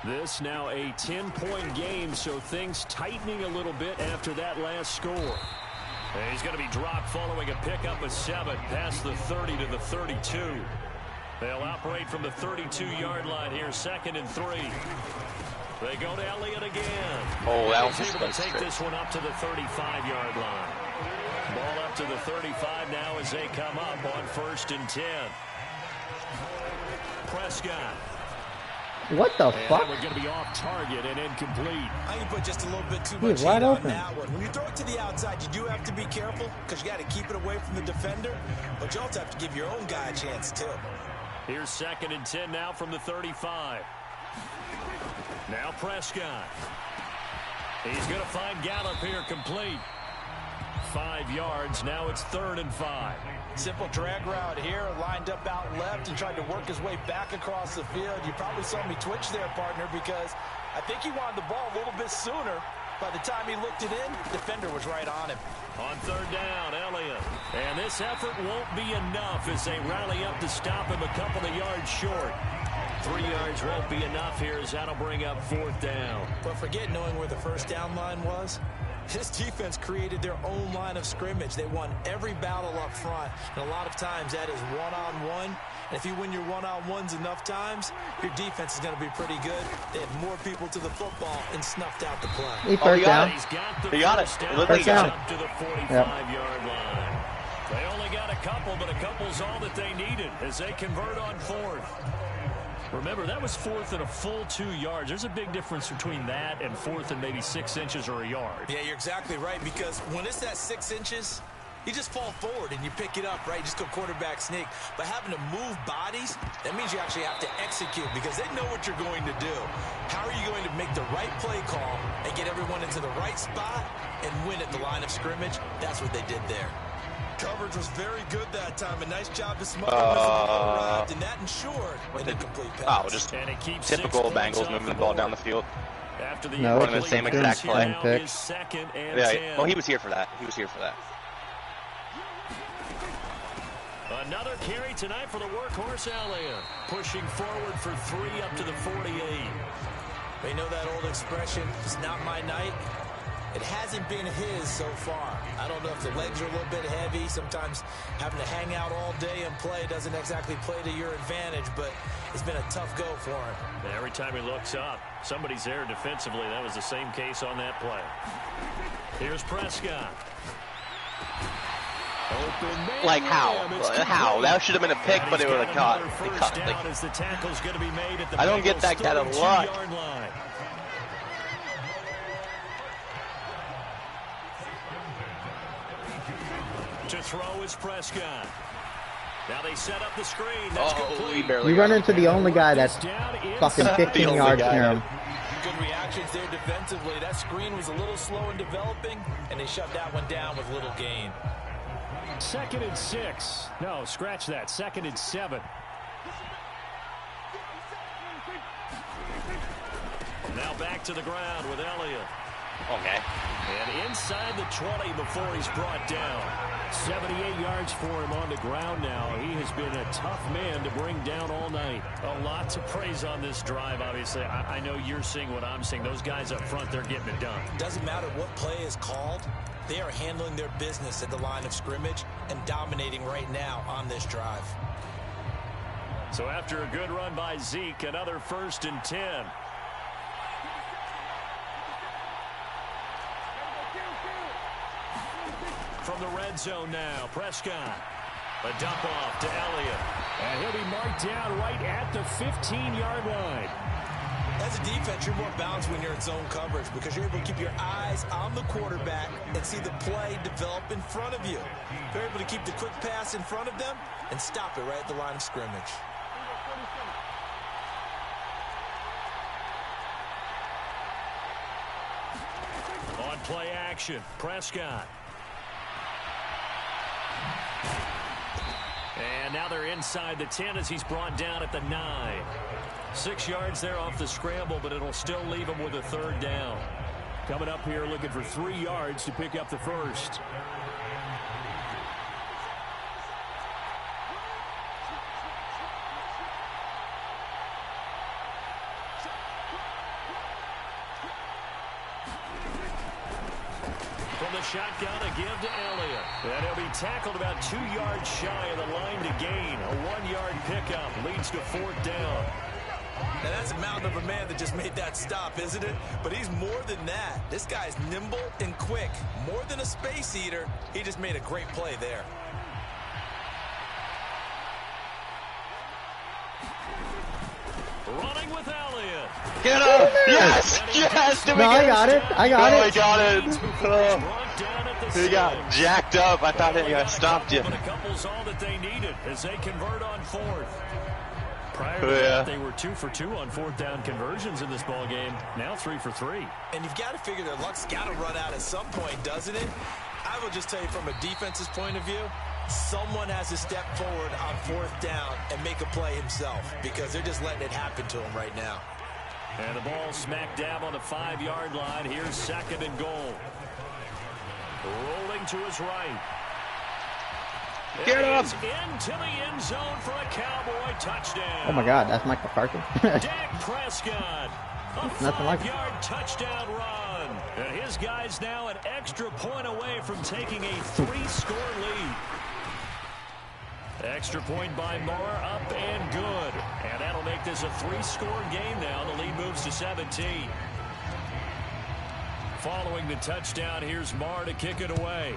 This now a 10-point game, so things tightening a little bit after that last score. And he's going to be dropped following a pickup of 7 past the 30 to the 32. They'll operate from the 32-yard line here, 2nd and 3. They go to Elliott again. Oh, that was able to take this one up to the 35-yard line. Ball up to the 35 now as they come up on 1st and 10. Prescott. What the fuck? We're going to be off target and incomplete. I can put just a little bit too much heat on that one. When you throw it to the outside, you do have to be careful because you got to keep it away from the defender, but you also have to give your own guy a chance too. Here's 2nd and 10 now from the 35. Now Prescott. He's going to find Gallup here complete. 5 yards. Now it's 3rd and 5. Simple drag route here, lined up out left and tried to work his way back across the field. You probably saw me twitch there, partner, because I think he wanted the ball a little bit sooner. By the time he looked it in, defender was right on him. On third down, Elliott. And this effort won't be enough as they rally up to stop him a couple of yards short. 3 yards won't be enough here as that'll bring up fourth down. But forget knowing where the first down line was. This defense created their own line of scrimmage. They won every battle up front. And a lot of times that is one-on-one. And if you win your one-on-ones enough times, your defense is going to be pretty good. They had more people to the football and snuffed out the play. He first down. He got it. It looked like he got it. Up to the 45-yard line. They only got a couple, but a couple's all that they needed as they convert on fourth. Remember, that was fourth and a full 2 yards. There's a big difference between that and fourth and maybe 6 inches or a yard. Yeah, you're exactly right, because when it's that 6 inches, you just fall forward and you pick it up, right? You just go quarterback sneak. But having to move bodies, that means you actually have to execute because they know what you're going to do. How are you going to make the right play call and get everyone into the right spot and win at the line of scrimmage? That's what they did there. Coverage was very good that time. A nice job to smother as the ball arrived, and that ensured an incomplete pass. Oh, just typical Bengals moving the ball down the field. After the running the same exact play. Second and Yeah, 10. well, he was here for that. He was here for that. Another carry tonight for the workhorse Elliott. Pushing forward for 3 up to the 48. They know that old expression, it's not my night. It hasn't been his so far. I don't know if the legs are a little bit heavy. Sometimes having to hang out all day and play doesn't exactly play to your advantage, but it's been a tough go for him. Every time he looks up, somebody's there defensively. That was the same case on that play. Here's Prescott. Like how? How? That should have been a pick, but it would have caught. I don't get that kind of luck. To throw is Prescott. Now they set up the screen. That's complete. You run into the only guy that's fucking 15 yards near him. Good reactions there defensively. That screen was a little slow in developing, and they shut that one down with little gain. 2nd and 6. No, scratch that. 2nd and 7. Now back to the ground with Elliott. Okay. And inside the 20 before he's brought down. 78 yards for him on the ground now. He has been a tough man to bring down all night. A lot to praise on this drive, obviously. I know you're seeing what I'm seeing. Those guys up front, they're getting it done. Doesn't matter what play is called. They are handling their business at the line of scrimmage and dominating right now on this drive. So after a good run by Zeke, another 1st and 10. From the red zone now, Prescott. A dump off to Elliott. And he'll be marked down right at the 15-yard line. As a defense, you're more balanced when you're in zone coverage because you're able to keep your eyes on the quarterback and see the play develop in front of you. You're able to keep the quick pass in front of them and stop it right at the line of scrimmage. On play action, Prescott. And now they're inside the 10 as he's brought down at the 9. 6 yards there off the scramble, but it'll still leave him with a 3rd down. Coming up here looking for 3 yards to pick up the first. From the shotgun, a give to Elliott. And he'll be tackled about 2 yards shy of the line to gain. A 1-yard pickup leads to 4th down. Now that's a mountain of a man that just made that stop, isn't it? But he's more than that. This guy's nimble and quick. More than a space eater, he just made a great play there. Running with Elliott. Get up! Yes! Yes! No, I got it. I got it. I got it. Oh. He got jacked up. I thought he got stopped you. But a couple's all that they needed as they convert on 4th. Prior to that, they were 2 for 2 on 4th down conversions in this ball game. Now 3 for 3. And you've got to figure their luck's got to run out at some point, doesn't it? I will just tell you from a defense's point of view, someone has to step forward on 4th down and make a play himself because they're just letting it happen to him right now. And the ball smack dab on the 5-yard line. Here's 2nd and goal. Rolling to his right. Get up! Into the end zone for a Cowboy touchdown. Oh my God, that's Mike McCarthy. Dak Prescott, a Nothing like it. 5-yard touchdown run. And his guy's now an extra point away from taking a 3-score lead. Extra point by Moore, up and good. And that'll make this a 3-score game now. The lead moves to 17. Following the touchdown, here's Moore to kick it away.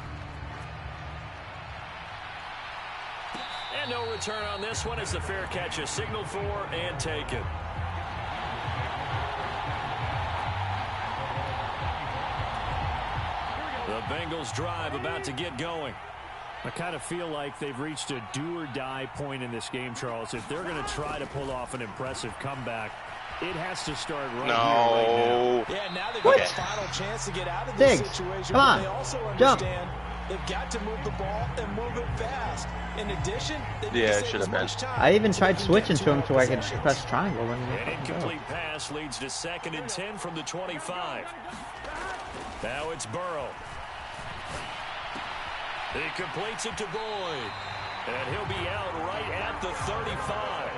And no return on this one as the fair catch is signaled for and taken. The Bengals drive about to get going. I kind of feel like they've reached a do-or-die point in this game, Charles. If they're going to try to pull off an impressive comeback, it has to start right here, right now. Yeah, now they've got a final chance to get out of this situation. Come on. But they also Jump. understand they've got to move the ball and move it fast. In addition, they need Yeah, to it save should as have been. much time. I even so tried they can switching get to him so I could possessions. press triangle. An incomplete pass leads to 2nd and 10 from the 25. Now it's Burrow. He completes it to Boyd. And he'll be out right at the 35.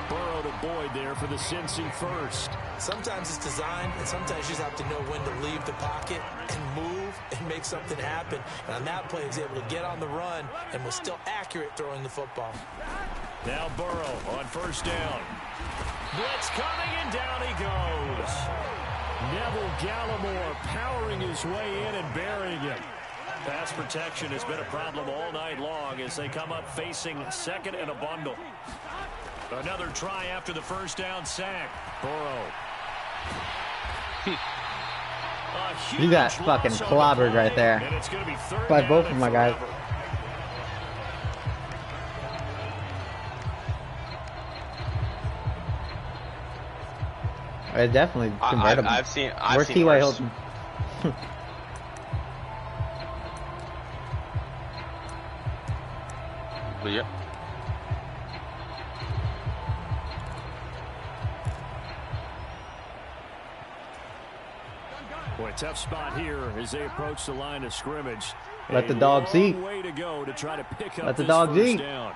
Burrow to Boyd there for the Cincy first. Sometimes it's designed, and sometimes you just have to know when to leave the pocket and move and make something happen. And on that play, he was able to get on the run and was still accurate throwing the football. Now Burrow on 1st down. Blitz coming, and down he goes. Neville Gallimore powering his way in and burying him. Pass protection has been a problem all night long as they come up facing 2nd and a bundle. Another try after the 1st down sack. Burrow. You got fucking clobbered right there. And it's going to be 3rd By down both of and my guys. forever. It definitely converted him. I've seen Where's T.Y. worse. Hilton? Yep. Boy, tough spot here as they approach the line of scrimmage. Let the dogs eat. Way to go to try to pick up Let the this dogs first eat. down.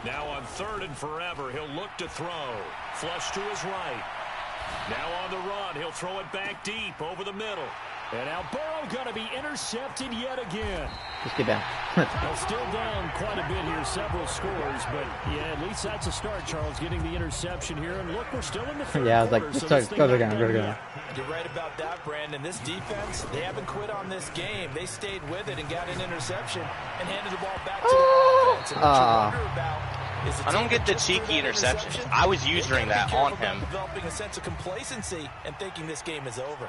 Now on 3rd and forever, he'll look to throw. Flush to his right. Now on the run, he'll throw it back deep over the middle. And now Burrow going to be intercepted yet again. Just get down. Well, still down quite a bit here, several scores, but yeah, at least that's a start, Charles, getting the interception here. And look, we're still in the 3rd Yeah, I was like, quarter, just so this thing go might down, not go be down. up. You're right about that, Brandon. This defense, they haven't quit on this game. They stayed with it and got an interception and handed the ball back to the offense. And what you wonder about is I don't get the cheeky interceptions. I was using that on him. Developing a sense of complacency and thinking this game is over.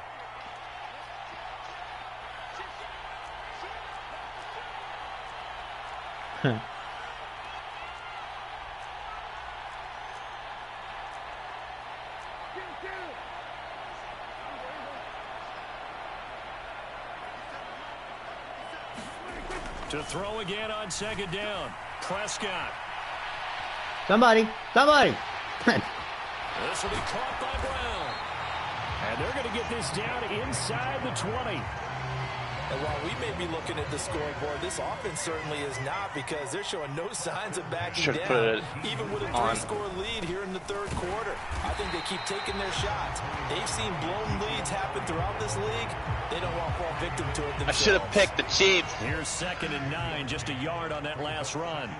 To throw again on 2nd down. Prescott. Somebody. This will be caught by Brown. And they're going to get this down inside the 20. And while we may be looking at the scoreboard, this offense certainly is not, because they're showing no signs of backing Should put down, it even with a on. 3-score lead here in the 3rd quarter. I think they keep taking their shots. They've seen blown leads happen throughout this league. They don't want to fall victim to it themselves. I should have picked the Chiefs. Here's 2nd and 9, just a yard on that last run.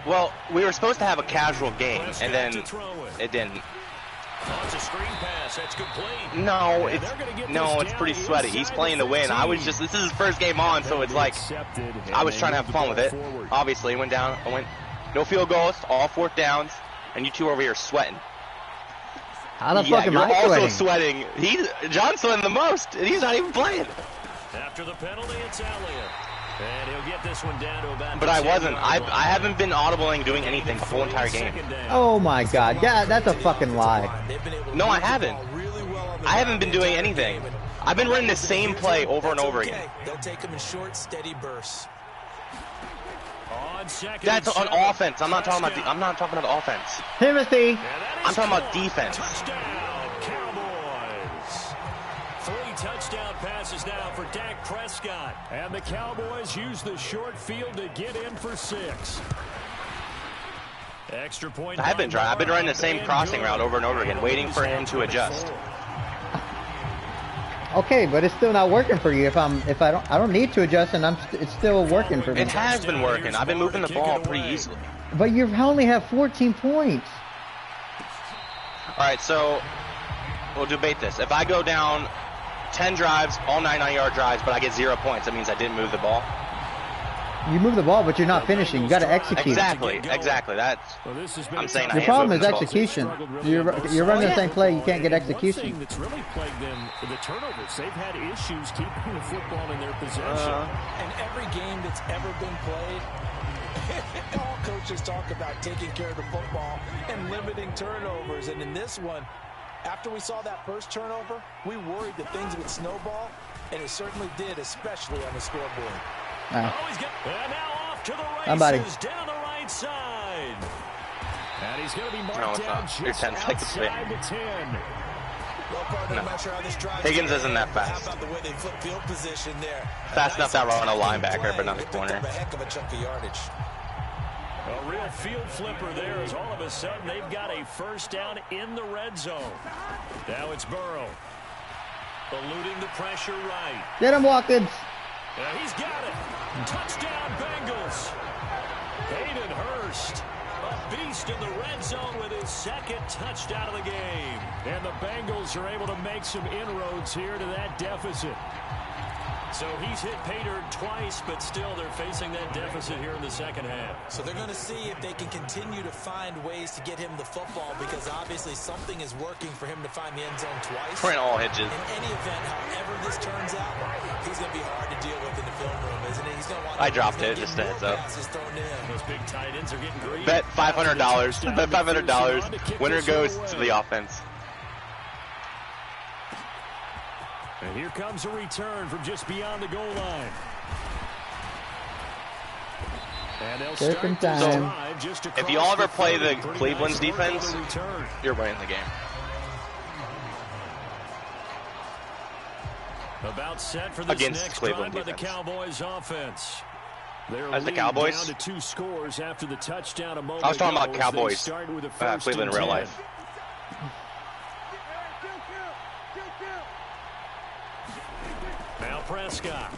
Well, we were supposed to have a casual game, Prescott and then to throw it didn't. Oh, it's a screen pass. That's complete. No, And it's they're gonna get no, this it's down pretty sweaty. He's inside playing the to win. I was 15. just, this is his first game on, so it's like Accepted, and I was they trying to have move the fun with ball it. forward. Obviously, went down. I went no field goals, all 4th downs, and you two over here sweating. How the Yeah, fuck am you're I also sweating? sweating. John's sweating the most, and he's not even playing. After the penalty, it's Elliott. And he'll get this one down to about But the I wasn't. 10-yard I line. haven't been audibling doing anything the whole entire game. Second down. Oh my God. Yeah, that's a fucking lie. No, I haven't. I haven't been doing anything. I've been running the same play over and over again. They'll take them in short, steady bursts. That's on offense. I'm not talking about I'm not talking about offense. Timothy. I'm talking about defense. Touchdown, Cowboys. 3 touchdown passes now for Dak Prescott. And the Cowboys use the short field to get in for 6. Extra point. I've been running the same crossing route over and over again, waiting for him to adjust. Okay, but it's still not working for you. I don't need to adjust, and it's still working for me. It has been working. I've been moving the ball pretty easily. But you only have 14 points. All right, so we'll debate this. If I go down 10 drives, all 99-yard drives, but I get 0 points, that means I didn't move the ball. You move the ball, but you're not finishing. You got to execute. Exactly. That's. I'm saying the problem is execution. You're running the same play. You can't get execution. One thing that's really plagued them, the turnovers. They've had issues keeping the football in their possession. And every game that's ever been played, all coaches talk about taking care of the football and limiting turnovers. And in this one, after we saw that first turnover, we worried that things would snowball, and it certainly did, especially on the scoreboard. And now off to the races, Somebody. down the right side. And he's going to be marked down just outside the 10. No. Higgins isn't that fast. How about the way they flip field position there? Fast enough to outrun a linebacker, but not a corner. A heck of a chunk of yardage. A real field flipper there as all of a sudden they've got a first down in the red zone. Now it's Burrow. Eluding the pressure right. Get him, Watkins. He's got it. Touchdown, Bengals. Hayden Hurst, a beast in the red zone with his 2nd touchdown of the game. And the Bengals are able to make some inroads here to that deficit. So he's hit pay dirt twice, but still they're facing that deficit here in the second half. So they're going to see if they can continue to find ways to get him the football, because obviously something is working for him to find the end zone twice. Print all hitches. In any event, however this turns out, he's going to be hard to deal with in the film room, isn't he? He's going to want to. I dropped it, just a heads up. Those big tight ends are getting greedy. Bet $500. Bet $500. Winner goes to the offense. And here comes a return from just beyond the goal line. And they'll start this drive just across. If you all ever play the Pretty Cleveland's nice defense, you're winning the game. About set for this Against next Cleveland drive by the defense. Cowboys offense. They're As the Cowboys? down to 2 scores after the touchdown a moment I was talking ago about as Cowboys, they started with a first Cleveland in and real 10. life. Now Prescott.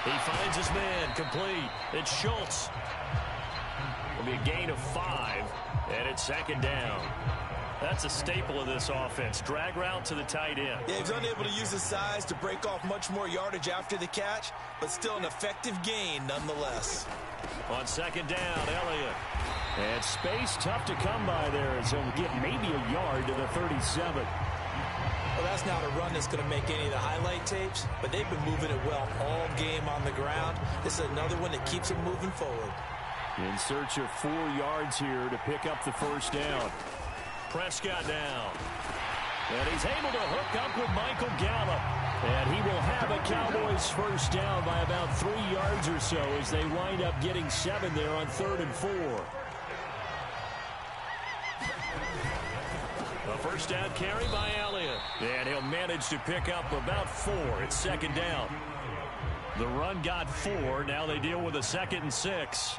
He finds his man complete. It's Schultz. It'll be a gain of 5, and it's 2nd down. That's a staple of this offense. Drag route to the tight end. Yeah, he's unable to use his size to break off much more yardage after the catch, but still an effective gain nonetheless. On 2nd down, Elliott. And space tough to come by there as he'll get maybe a yard to the 37. Well, that's not a run that's going to make any of the highlight tapes, but they've been moving it well all game on the ground. This is another one that keeps them moving forward. In search of 4 yards here to pick up the first down. Prescott down. And he's able to hook up with Michael Gallup. And he will have a Cowboys first down by about 3 yards or so as they wind up getting 7 there on 3rd and 4. A first down carry by Elliott. And he'll manage to pick up about 4. It's 2nd down. The run got 4. Now they deal with a 2nd and 6.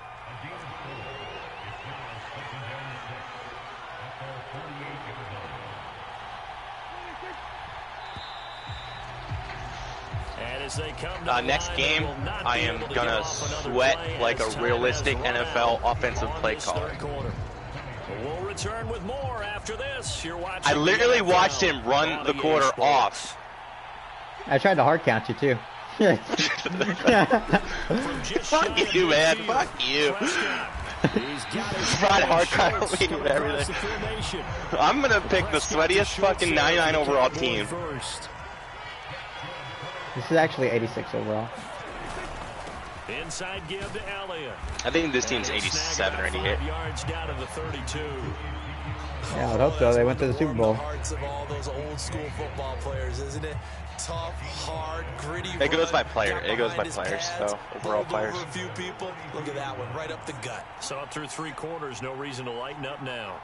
And as they come to next game, I am going to sweat like a realistic NFL offensive play caller. We'll return with more after this. You're watching. I literally watched him run the quarter off. I tried to hard count you too. Fuck you, man. Fuck you. Fried hard count and everything. I'm going to pick the sweatiest fucking 99 overall team. This is actually 86 overall. Inside give to Elliott. I think this team's 87 or 88. 5 yards down to the 32. Yeah, I would hope so. They went to the Super Bowl. The hearts of all those old school football players, isn't it? Tough, hard, gritty. It goes by player. It goes by players. So overall players. Over a few people. Look at that one, right up the gut. Saw it through 3 quarters. No reason to lighten up now.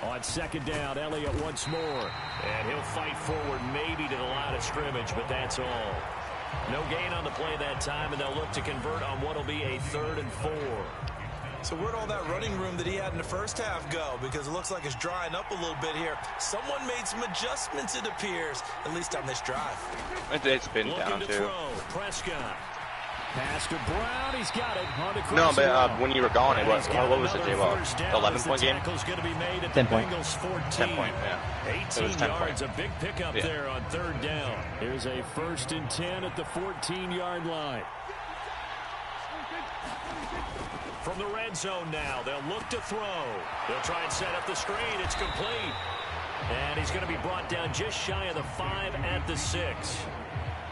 On second down, Elliott once more. And he'll fight forward maybe to the line of scrimmage, but that's all. No gain on the play that time, and they'll look to convert on what will be a 3rd and 4. So where'd all that running room that he had in the first half go? Because it looks like it's drying up a little bit here. Someone made some adjustments, it appears, at least on this drive. It's been down, too. Prescott. Pass to Brown. He's got it. No, but when you were gone, what was it, JWOW? 11-point game? 10 point. 10 point, yeah. 18 yards, point. a big pickup there on 3rd down. Here's a 1st and 10 at the 14-yard line. From the red zone now, they'll look to throw. They'll try and set up the screen. It's complete. And he's going to be brought down just shy of the 5 at the 6.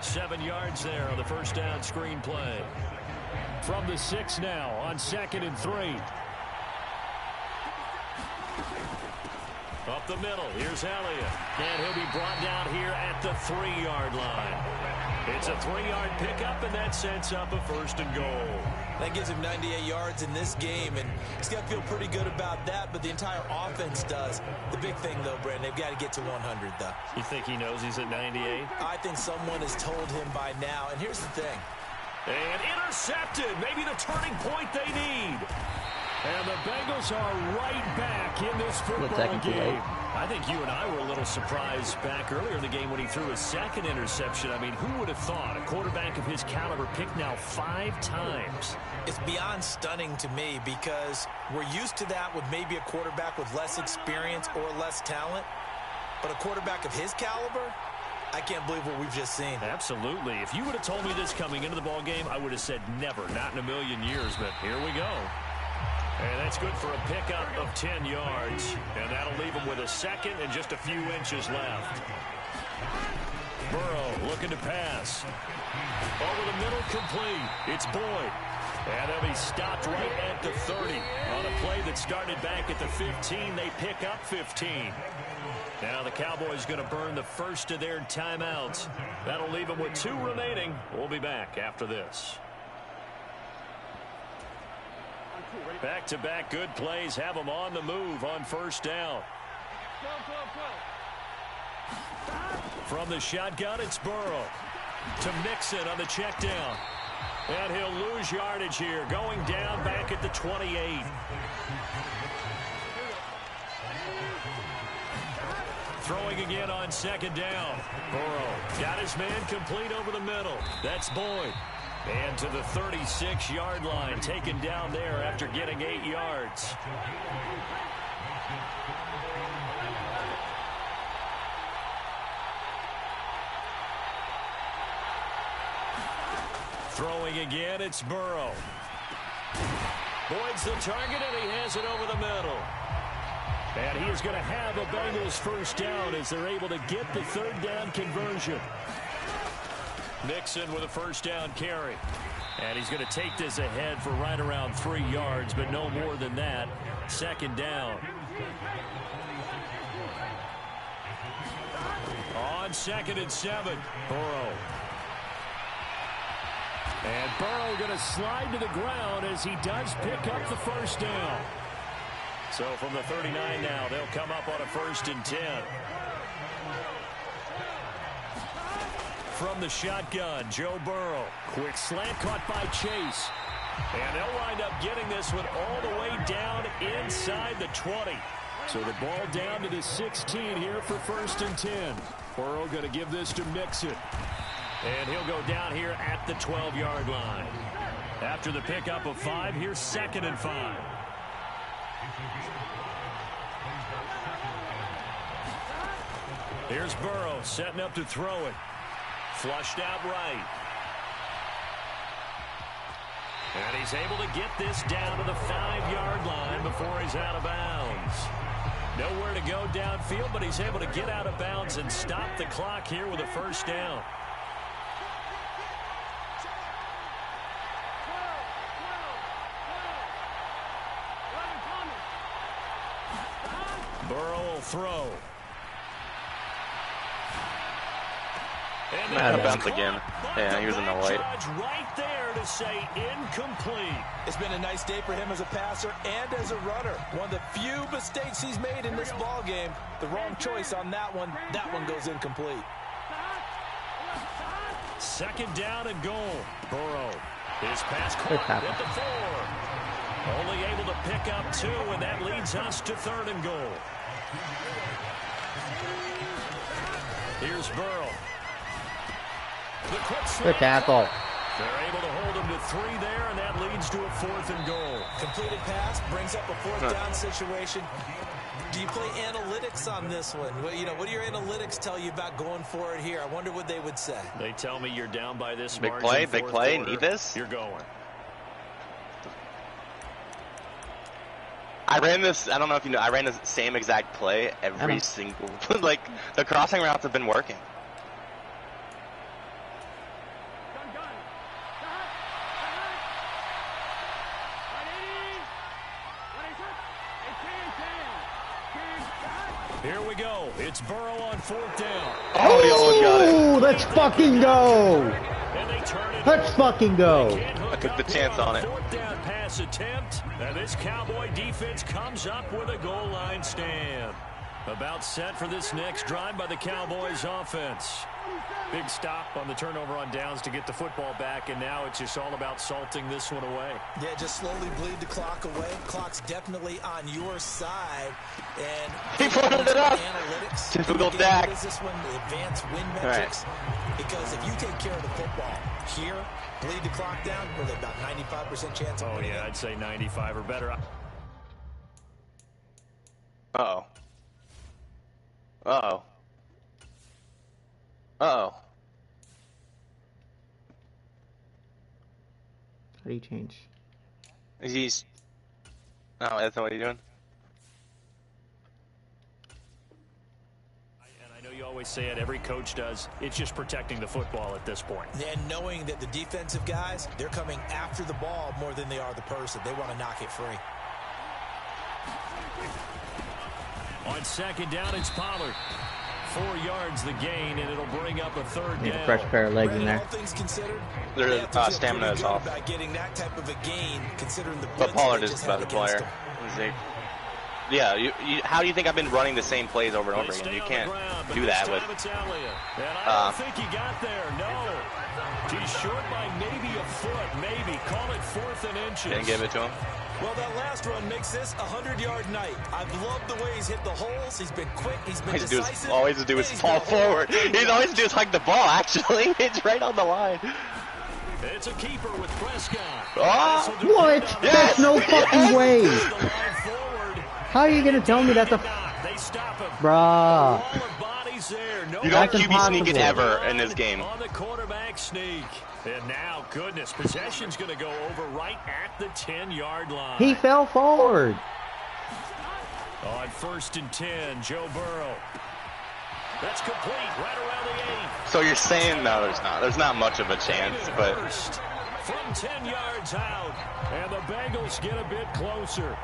7 yards there on the 1st down screen play. From the 6 now on 2nd and 3. Up the middle, here's Elliott. And he'll be brought down here at the 3-yard line. It's a 3-yard pickup, and that sets up a 1st and goal. That gives him 98 yards in this game, and he's got to feel pretty good about that, but the entire offense does. The big thing, though, Brandon, they've got to get to 100, though. You think he knows he's at 98? I think someone has told him by now, and here's the thing. And intercepted, maybe the turning point they need. And the Bengals are right back in this football game. I think you and I were a little surprised back earlier in the game when he threw his 2nd interception. I mean, who would have thought a quarterback of his caliber picked now 5 times? It's beyond stunning to me because we're used to that with maybe a quarterback with less experience or less talent. But a quarterback of his caliber, I can't believe what we've just seen. Absolutely. If you would have told me this coming into the ball game, I would have said never, not in a million years. But here we go. And that's good for a pickup of 10 yards. And that'll leave him with a 2nd and just a few inches left. Burrow looking to pass. Over the middle, complete. It's Boyd. And they'll be stopped right at the 30. On a play that started back at the 15, they pick up 15. Now the Cowboys going to burn the 1st of their timeouts. That'll leave them with 2 remaining. We'll be back after this. Back-to-back good plays have them on the move on 1st down. From the shotgun, it's Burrow. To Mixon on the check down. And he'll lose yardage here, going down back at the 28. Throwing again on 2nd down. Burrow got his man complete over the middle. That's Boyd. And to the 36-yard line, taken down there after getting 8 yards. Throwing again, it's Burrow. Boyd's the target, and he has it over the middle. And he is going to have a Bengals 1st down as they're able to get the 3rd down conversion. Mixon with a 1st down carry. And he's going to take this ahead for right around 3 yards, but no more than that. 2nd down. On 2nd and 7, Burrow. And Burrow going to slide to the ground as he does pick up the 1st down. So from the 39 now, they'll come up on a 1st and 10. From the shotgun, Joe Burrow. Quick slant caught by Chase. And they'll wind up getting this one all the way down inside the 20. So the ball down to the 16 here for 1st and 10. Burrow going to give this to Mixon. And he'll go down here at the 12-yard line. After the pickup of 5, here's 2nd and 5. Here's Burrow setting up to throw it. Flushed out right. And he's able to get this down to the 5-yard line before he's out of bounds. Nowhere to go downfield, but he's able to get out of bounds and stop the clock here with a 1st down. will throw. Out of bounds again. Yeah, he was in the light. Right there to say incomplete. It's been a nice day for him as a passer and as a runner. One of the few mistakes he's made in this ball game. The wrong choice on that one. That one goes incomplete. Second down and goal. Burrow. His pass caught at the 4. Only able to pick up 2, and that leads us to 3rd and goal. Here's Burrow. Good tackle. They're able to hold him to 3 there, and that leads to a 4th and goal. Completed pass brings up a 4th down situation. Do you play analytics on this one? What do your analytics tell you about going for it here? I wonder what they would say. They tell me you're down by this big margin. Big play, need this? You're going. I ran this, I don't know if you know, I ran the same exact play every single, like, the crossing routes have been working. Here we go. It's Burrow on 4th down. Oh, he almost got it. Let's fucking go. And they turn it. Let's fucking go. I took the chance on it. 4th down pass attempt. And this Cowboy defense comes up with a goal line stand. About set for this next drive by the Cowboys offense. Big stop on the turnover on downs to get the football back, and now it's just all about salting this one away. Yeah, just slowly bleed the clock away. Clock's definitely on your side. And he floated it up. Analytics. Typical Dak. What is this one? The advanced win metrics. Right. Because if you take care of the football here, bleed the clock down, with about 95% chance of winning. Oh, yeah, I'd say 95 or better. Uh-oh. Uh-oh. Uh-oh. How do you change? He's... Oh, that's not what he's doing? And I know you always say it, every coach does. It's just protecting the football at this point. And knowing that the defensive guys, they're coming after the ball more than they are the person. They want to knock it free. On 2nd down, it's Pollard. 4 yards the gain, and it'll bring up a 3rd Need down. a fresh pair of legs in there. All things considered, Their stamina is off. Getting that type of a gain, considering the but Pollard is a better player. Yeah, how do you think I've been running the same plays over and over again? You can't do that with... And I don't think he got there, no. He's short by maybe a foot, maybe. Call it 4th and inches. Didn't give it to him. Well, that last run makes this a 100-yard night. I've loved the way he's hit the holes. He's been quick. He's been decisive. All he has to do is fall forward. He's always do is hug the ball, actually. It's right on the line. It's a keeper with Prescott. Oh, what? Yes! There's no fucking way. How are you going to tell me that's a... They stop him. Bruh. You don't QB sneak it ever in this game. On the quarterback sneak. And now, goodness, possession's going to go over right at the 10-yard line. He fell forward. On 1st and 10, Joe Burrow. That's complete right around the 8. So you're saying, no, there's not. There's not much of a chance, but... From 10 yards out, and the Bengals get a bit closer.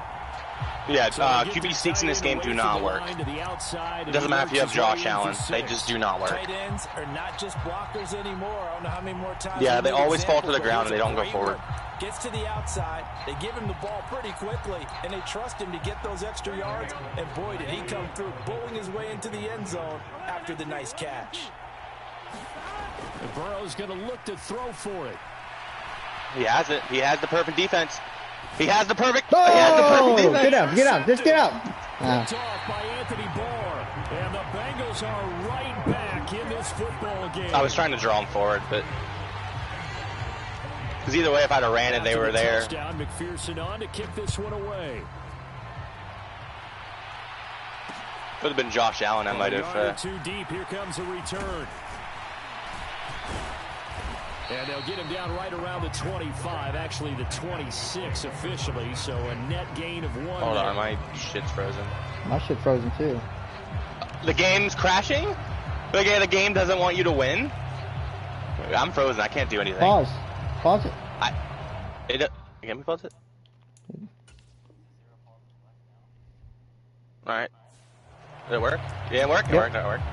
Yeah, QB sneaks in this game do not work. It doesn't matter if you have Josh Allen. They just do not work. Tight ends are not just blockers anymore. I don't know how many more times. Yeah, they always fall to the ground and they don't go forward. Gets to the outside. They give him the ball pretty quickly, and they trust him to get those extra yards. And boy, did he come through, bowling his way into the end zone after the nice catch. And Burrow's going to look to throw for it. He has it. He has the perfect defense. He has the perfect. Oh, he has the perfect defense. Get up, just get up. Picked off by Anthony Barr, and the Bengals are right back in this football game. I was trying to draw him forward, but because either way, if I'd have ran it, they were there. Touchdown, McPherson on to kick this one away. Could have been Josh Allen. I might have. Too deep. Here comes a return. And they'll get him down right around the 25, actually the 26 officially, so a net gain of 1. Hold on, my shit's frozen. My shit's frozen too. The game's crashing? The game doesn't want you to win? I'm frozen, I can't do anything. Pause it. Can we pause it? Alright. Did it work? Yeah, it worked. It worked. It worked.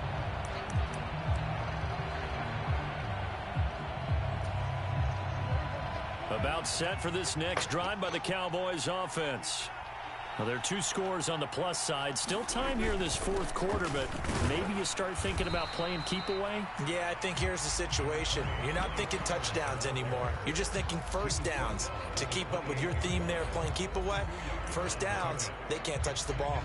About set for this next drive by the Cowboys offense. Well, there are 2 scores on the plus side. Still time here in this 4th quarter, but maybe you start thinking about playing keep away? Yeah, I think here's the situation. You're not thinking touchdowns anymore. You're just thinking first downs. To keep up with your theme there, playing keep away, first downs, they can't touch the ball.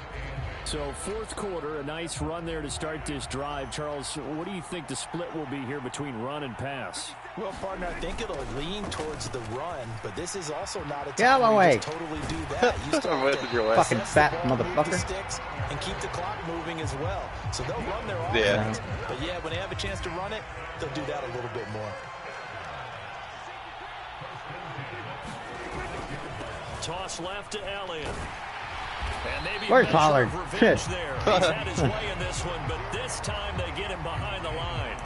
So 4th quarter, a nice run there to start this drive. Charles, what do you think the split will be here between run and pass? Well, partner, I think it'll lean towards the run, but this is also not a Get out of my way. just totally do that. You start fucking fat motherfucker. Sticks and keep the clock moving as well. So they'll run their offense. But yeah, when they have a chance to run it, they'll do that a little bit more. Toss left to Elliott. And maybe Where's Pollard? Shit. There. He's had his way in this one, but this time they get him behind the line.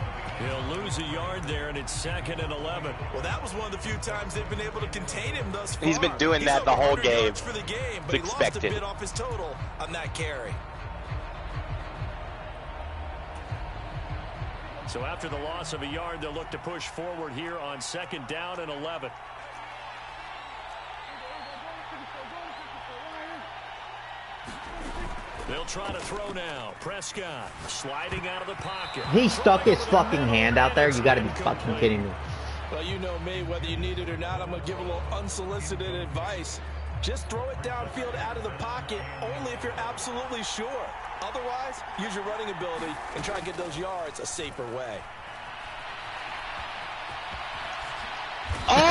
He'll lose a yard there, and it's 2nd and 11. Well, that was one of the few times they've been able to contain him thus far. He's been doing that the whole game. For the game, but it's expected. He lost a bit off his total on that carry. So after the loss of a yard, they'll look to push forward here on 2nd down and 11. They'll try to throw now. Prescott sliding out of the pocket. He stuck his fucking hand out there. You got to be fucking kidding me. Well, you know me, whether you need it or not, I'm going to give a little unsolicited advice. Just throw it downfield out of the pocket only if you're absolutely sure. Otherwise, use your running ability and try to get those yards a safer way. Oh, I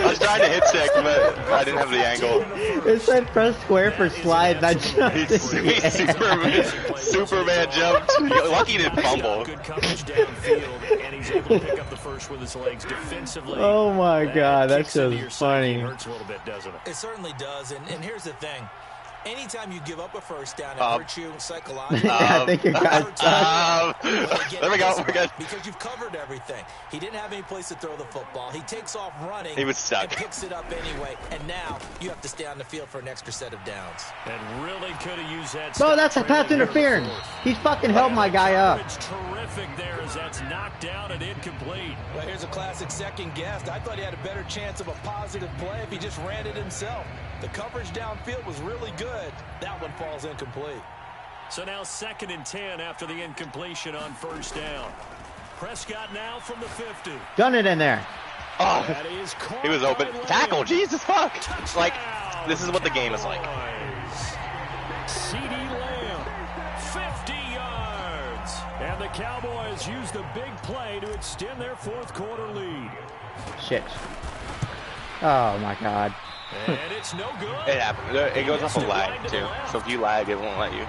was trying to hit stick, but I didn't have the angle. It said press square for slide, and I jumped. Superman jumped. Lucky he didn't fumble. Good coverage downfield, and he's able to pick up the first with his legs defensively. Oh my God, that's just funny. It hurts a little bit, doesn't it? It certainly does, and here's the thing. Anytime you give up a first down, it hurts you psychologically. I think you guys there we go. We're good. Because you've covered everything. He didn't have any place to throw the football. He takes off running. He was stuck. And picks it up anyway. And now you have to stay on the field for an extra set of downs. And really could have used that. Bro, that's a pass interference. He's fucking held my guy up. It's terrific there as that's knocked down and incomplete. Well, here's a classic second guess. I thought he had a better chance of a positive play if he just ran it himself. The coverage downfield was really good. That one falls incomplete. So now 2nd and 10 after the incompletion on first down. Prescott now from the 50. Done it in there. Oh, he was open. Tackle, Jesus fuck. Touchdown. Like, this is what the game is like. CD Lamb, 50 yards. And the Cowboys use the big play to extend their 4th quarter lead. Shit. Oh my God. And it's no good. It happens. It goes off a lag, too. So if you lag, it won't let you.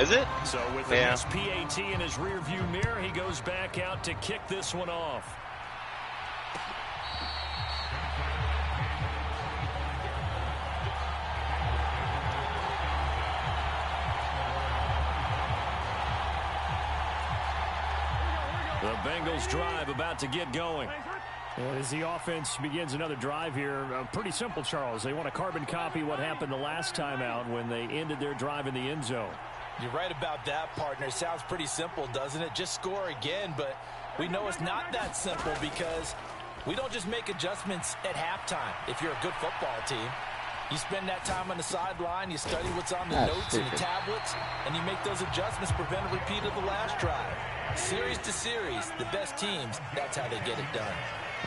Is it? So with the PAT in his rearview mirror, he goes back out to kick this one off. The Bengals drive about to get going. And as the offense begins another drive here, pretty simple, Charles. They want to carbon copy what happened the last time out when they ended their drive in the end zone. You're right about that, partner. It sounds pretty simple, doesn't it? Just score again, but we know it's not that simple because we don't just make adjustments at halftime. If you're a good football team, you spend that time on the sideline, you study what's on the notes and the tablets, and you make those adjustments, prevent a repeat of the last drive. Series to series, the best teams, that's how they get it done.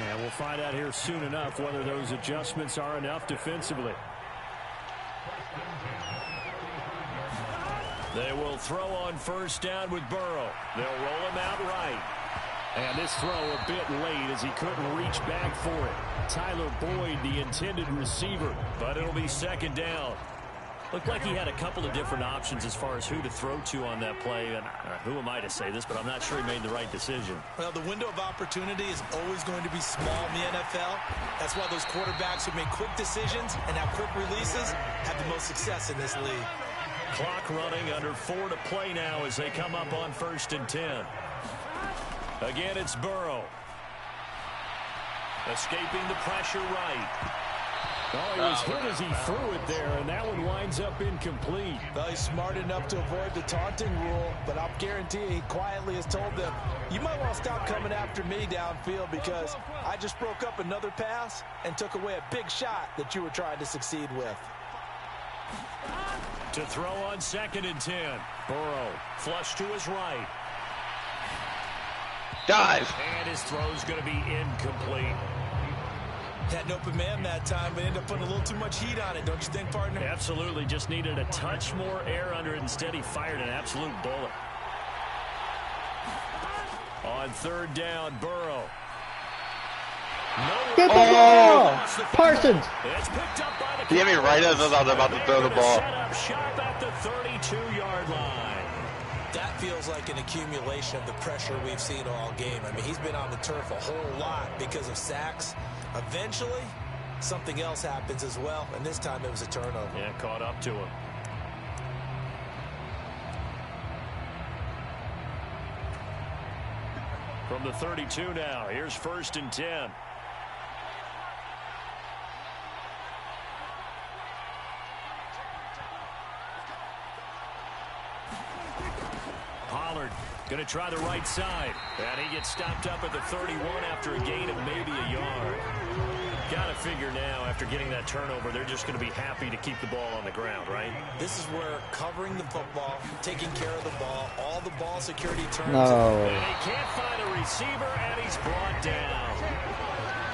And we'll find out here soon enough whether those adjustments are enough defensively. They will throw on first down with Burrow. They'll roll him out right. And this throw a bit late as he couldn't reach back for it. Tyler Boyd, the intended receiver, but it'll be 2nd down. Looked like he had a couple of different options as far as who to throw to on that play. And who am I to say this, but I'm not sure he made the right decision. Well, the window of opportunity is always going to be small in the NFL. That's why those quarterbacks who make quick decisions and have quick releases have the most success in this league. Clock running, under 4 to play now as they come up on 1st and 10. Again, it's Burrow. Escaping the pressure right. Oh, he was hit as he threw it there, and that one winds up incomplete. Well, he's smart enough to avoid the taunting rule, but I'll guarantee you he quietly has told them, you might want to stop coming after me downfield because I just broke up another pass and took away a big shot that you were trying to succeed with. To throw on 2nd and 10. Burrow, flush to his right. Dive. And his throw's going to be incomplete. Had an open man that time, but ended up putting a little too much heat on it, don't you think, partner? Absolutely. Just needed a touch more air under it. Instead, he fired an absolute bullet. On 3rd down, Burrow. Get the ball! Parsons! It's picked up by the He hit me right as I was about to throw the ball. Set up shop at the 32-yard line. That feels like an accumulation of the pressure we've seen all game. I mean, he's been on the turf a whole lot because of sacks. Eventually, something else happens as well, and this time it was a turnover. Yeah, caught up to him. From the 32 now, here's 1st and 10. Pollard going to try the right side. And he gets stopped up at the 31 after a gain of maybe a yard. Got to figure now, after getting that turnover, they're just going to be happy to keep the ball on the ground, right? This is where covering the football, taking care of the ball, all the ball security turns. No. And he can't find a receiver, and he's brought down.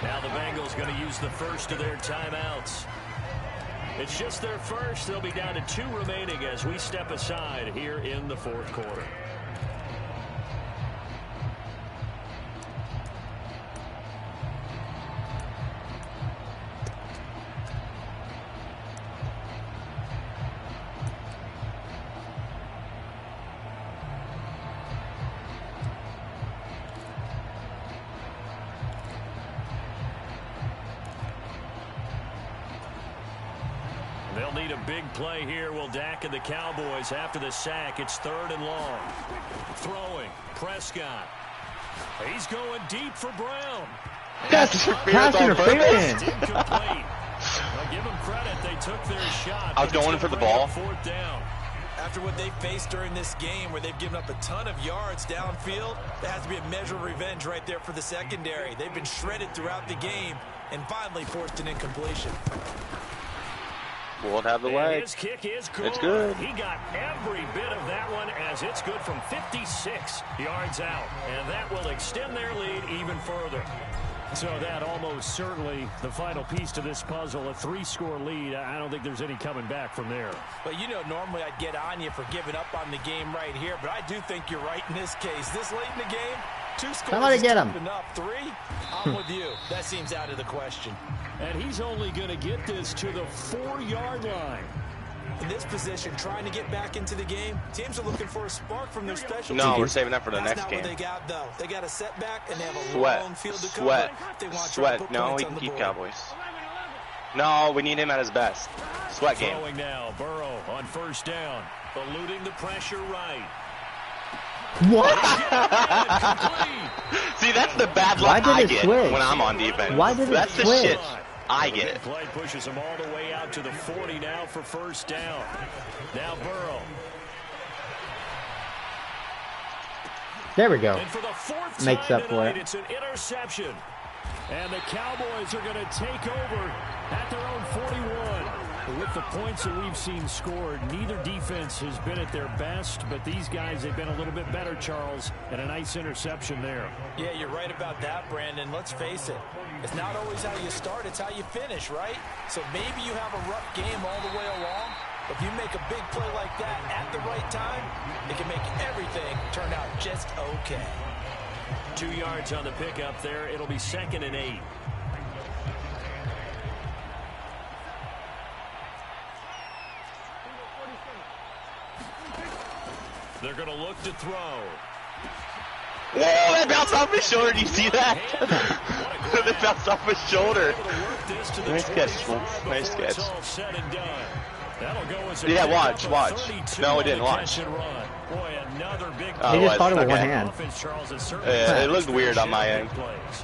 Now the Bengals going to use the first of their timeouts. It's just their first. They'll be down to 2 remaining as we step aside here in the 4th quarter. They'll need a big play here. Will Dak and the Cowboys after the sack. It's 3rd and long. Throwing. Prescott. He's going deep for Brown. That's pass interference. Incomplete. I'll give them credit. They took their shot. I was going for the ball. 4th down. After what they've faced during this game where they've given up a ton of yards downfield, there has to be a measure of revenge right there for the secondary. They've been shredded throughout the game and finally forced an incompletion. Won't have the leg. His kick is good. It's good. He got every bit of that one as it's good from 56 yards out. And that will extend their lead even further. So that almost certainly the final piece to this puzzle, a 3-score lead. I don't think there's any coming back from there. But, you know, normally I'd get on you for giving up on the game right here, but I do think you're right in this case. This late in the game, 2 scores Somebody is get him. enough. 3, I'm with you. That seems out of the question. And he's only going to get this to the 4-yard line. In this position, trying to get back into the game, teams are looking for a spark from their special No, teams. we're saving that for the That's next not game. What they got, though. They got a setback, and they have a Sweat. long field to Sweat. cover. They want to try to Sweat. put No, points we on can the keep board. Cowboys. No, we need him at his best. Sweat game. Throwing now, Burrow on 1st down, eluding the pressure right. What? See, that's the bad Why luck did I it get switch? when I'm on defense. Why did it That's the switch? shit I get Big it. play pushes him all the way out to the 40 now for 1st down. Now Burrow. There we go. And for the 4th Makes time up for tonight, it. it's an interception. And the Cowboys are going to take over at their own 41. With the points that we've seen scored, neither defense has been at their best, but these guys have been a little bit better, Charles, and a nice interception there. Yeah, you're right about that, Brandon. Let's face it. It's not always how you start, it's how you finish, right? So maybe you have a rough game all the way along, but if you make a big play like that at the right time, it can make everything turn out just okay. 2 yards on the pickup there. It'll be 2nd and 8. They're going to look to throw. Whoa, that bounced off his shoulder. Do you see that? That bounced off his shoulder. Nice catch, Schultz. Nice catch. Yeah, watch. No, it didn't. Watch. He just caught it with one hand. It looked weird on my end.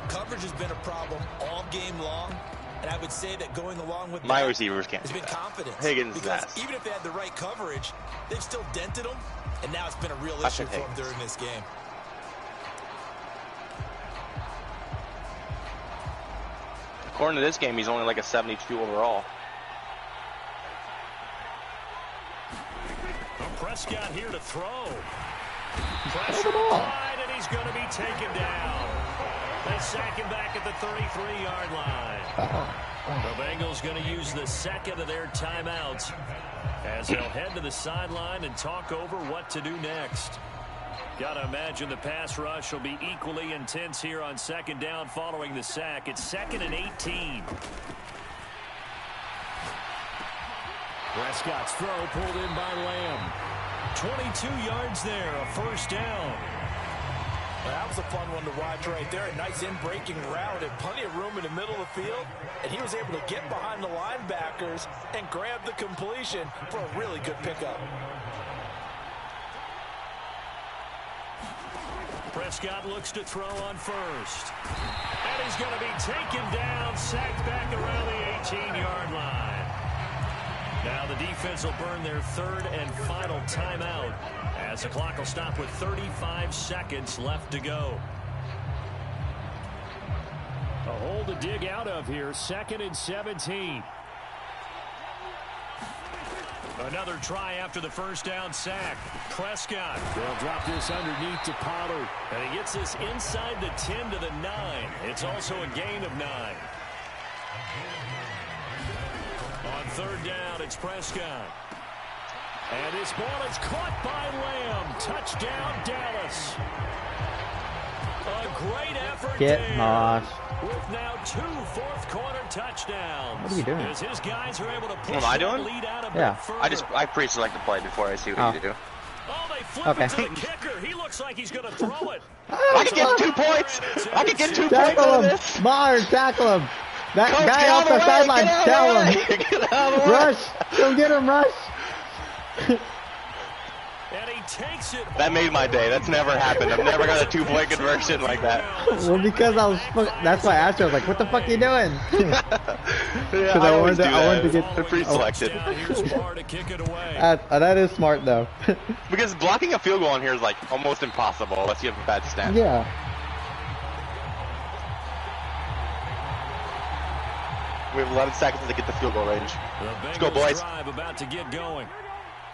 Coverage has been a problem all game long. And I would say that going along with My that receivers can't has do been that. confidence. Higgins' because ass. even if they had the right coverage, they've still dented them, and now it's been a real issue for them during this game. According to this game, he's only like a 72 overall. Prescott here to throw. Pressure applied, and he's going to be taken down. They sack him back at the 33-yard line. The Bengals going to use the second of their timeouts as they'll head to the sideline and talk over what to do next. Got to imagine the pass rush will be equally intense here on second down following the sack. It's 2nd and 18. Prescott's throw pulled in by Lamb. 22 yards there, a first down. Well, that was a fun one to watch right there. A nice in-breaking route and plenty of room in the middle of the field. And he was able to get behind the linebackers and grab the completion for a really good pickup. Prescott looks to throw on first. And he's going to be taken down, sacked back around the 18-yard line. Now the defense will burn their third and final timeout as the clock will stop with 35 seconds left to go. A hole to dig out of here, 2nd and 17. Another try after the first down sack. Prescott. They'll drop this underneath to Pollard. And he gets this inside the 10 to the 9. It's also a gain of 9. On third down, it's Prescott. And his ball is caught by Lamb. Touchdown, Dallas. A great effort Get Moss. with now 2 fourth-quarter touchdowns. What are you doing? As his guys are able to push What am I that doing? lead out a Yeah. bit further. I pre-select the play before I see what you do. Oh, they flip Okay. it to the kicker. He looks like he's going to throw it. I can get 2 points. I can get 2 points Tackle on him. this. Mars, tackle him. That Coach, guy get off out the of way, sideline, get out of tell the him. way. Get out of the way. Rush. Go get him, Rush. And he takes it. That made my day. That's never happened. I've never got a 2-point conversion like that. Well, because that's why I asked you. I was like, what the fuck are you doing? Yeah, I always wanted do that. to get- They're pre-selected. Here's Barr to kick it away. That is smart, though. Because blocking a field goal on here is like almost impossible unless you have a bad snap. Yeah. We have 11 seconds to get the field goal range. Let's go, boys. Drive about to get going.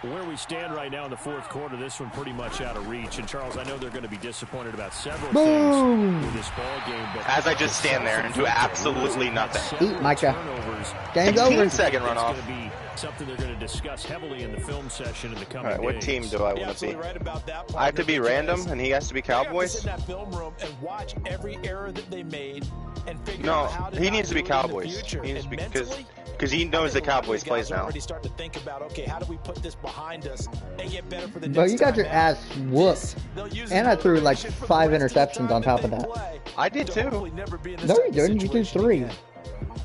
Where we stand right now in the fourth quarter, this one pretty much out of reach. And Charles, I know they're going to be disappointed about several Boom. things with this ball game. But As I just stand there and do absolutely nothing. Eat, Micah. Turnovers. Game's 16 over. second It's runoff. going to be something they're going to discuss heavily in the film session in the coming Alright, what days. team do I You're want to be? absolutely right about that, I have to be partner, random because and he has to be they have to Cowboys? sit in that film room and watch every error that they made and figure No, out how to he not needs to be do it in the Cowboys. future. He needs to And be mentally, because he knows the I think a lot of Cowboys these plays guys are now. already starting to think about, okay, how do we put this behind us and get better for the Bro, next you got time your out? ass whooped. They'll use And as I threw like motivation for the 5 rest of the interceptions time on top of they that. play I did to too. hopefully never be in this No, type you of didn't. You threw situation 3. again.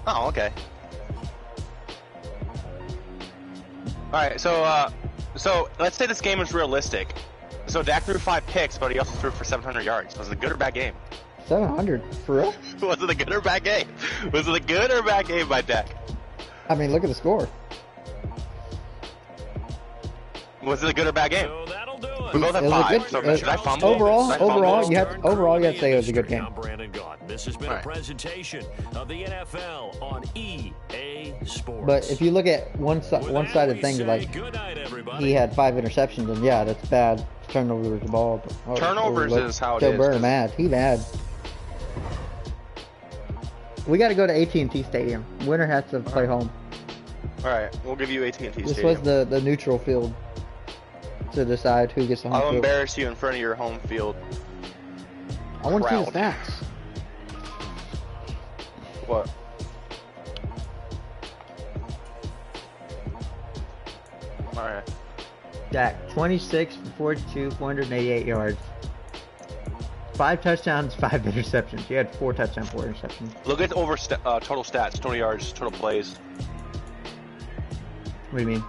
Oh, okay. Alright, so let's say this game is realistic. So Dak threw 5 picks, but he also threw for 700 yards. Was it a good or bad game? 700. For real? Was it a good or bad game? Was it a good or bad game by Dak? I mean, look at the score. Was it a good or bad game? So that'll do it. We both have It was a 5. good- So it was- did I fumble? Overall, Did I fumble? overall, you have to say it was a good game. I'm Brandon Gaudin. This has been a Right. presentation of the NFL on EA Sports. But if you look at one side of we things, say like good night, everybody. he had 5 interceptions, and yeah, that's bad. Turnovers the ball. Turnovers is how it Joe is, Burrow 'cause- mad. He mad. We got to go to AT&T Stadium. Winner has to play home. Alright, we'll give you AT&T This Stadium. was the neutral field to decide who gets the home I'll field. embarrass you in front of your home field. I want to see the crowd. stats. What? Alright. Dak, 26 for 42, 488 yards. 5 touchdowns, 5 interceptions. You had 4 touchdowns, 4 interceptions. Look at total stats, total yards, total plays. What do you mean?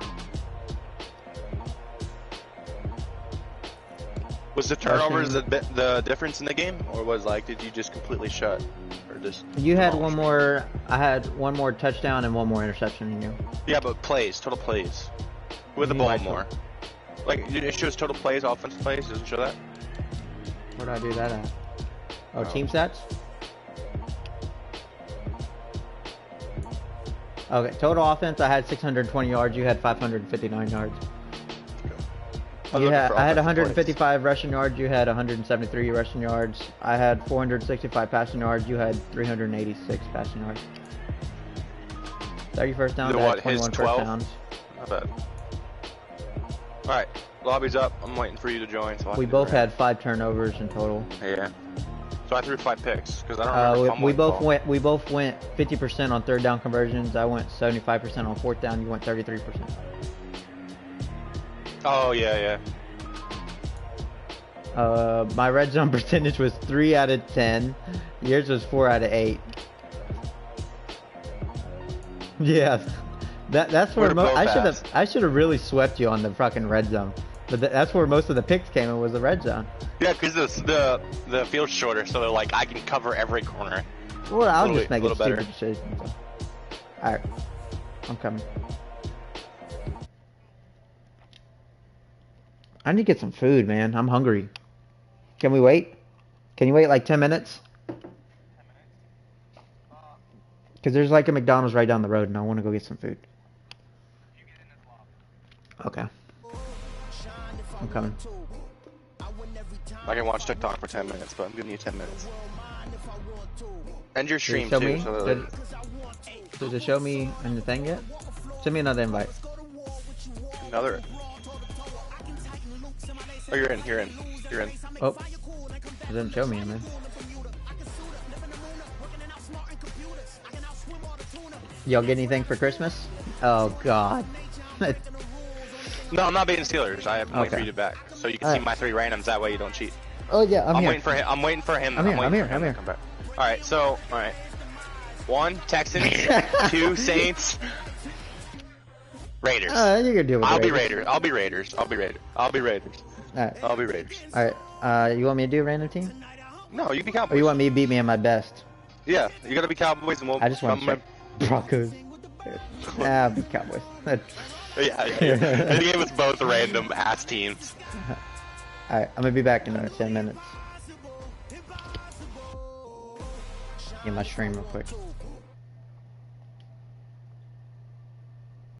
Was the turnovers the difference in the game, or was like did you just completely shut? Or Just You had one more. I had one more touchdown and one more interception than you. Yeah, but plays, total plays. With the ball more. Like, it shows total plays, offensive plays. Doesn't show that? Where do I do that at? Oh, team stats? Okay, total offense, I had 620 yards. You had 559 yards. I had 155 rushing yards. You had 173 rushing yards. I had 465 passing yards. You had 386 passing yards. 30 first downs. I had 21 first downs. Not bad. All right, lobby's up. I'm waiting for you to join. So we both had 5 turnovers in total. Yeah. So I threw 5 picks because I don't remember. We both went 50% on third down conversions. I went 75% on fourth down. You went 33%. Oh yeah. My red zone percentage was 3 out of 10. Yours was 4 out of 8. Yeah, that's where I should have really swept you on the fucking red zone. But that's where most of the picks came in, was the red zone. Yeah, because the field's shorter, so they're like I can cover every corner. Well, I'll just make a stupid decision. So. All right, I'm coming. I need to get some food, man. I'm hungry. Can we wait? Can you wait like 10 minutes? Because there's like a McDonald's right down the road, and I want to go get some food. Okay. I'm coming. I can watch TikTok for 10 minutes, but I'm giving you 10 minutes. End your stream too. Me? Did it show me in the thing yet? Send me another invite. Another. Oh, you're in. You're in. Oh, it didn't show me, man. Y'all get anything for Christmas? Oh God. No, I'm not beating Steelers. I am waiting for you to back, so you can see my 3 randoms. That way you don't cheat. Oh yeah, I'm here. Waiting for him. I'm waiting for him. I'm here. Come back. All right. So, 1 Texans, 2 Saints, Raiders. You can deal with I'll be Raiders. All right. You want me to do a random team? No, you be Cowboys. Or you want me to beat me at my best? Yeah, you gotta be Cowboys, and we'll. I just want to check Broncos. Nah, I'll be Cowboys. Yeah. They gave us both random ass teams. Alright, I'm gonna be back in 10 minutes. Get my stream real quick.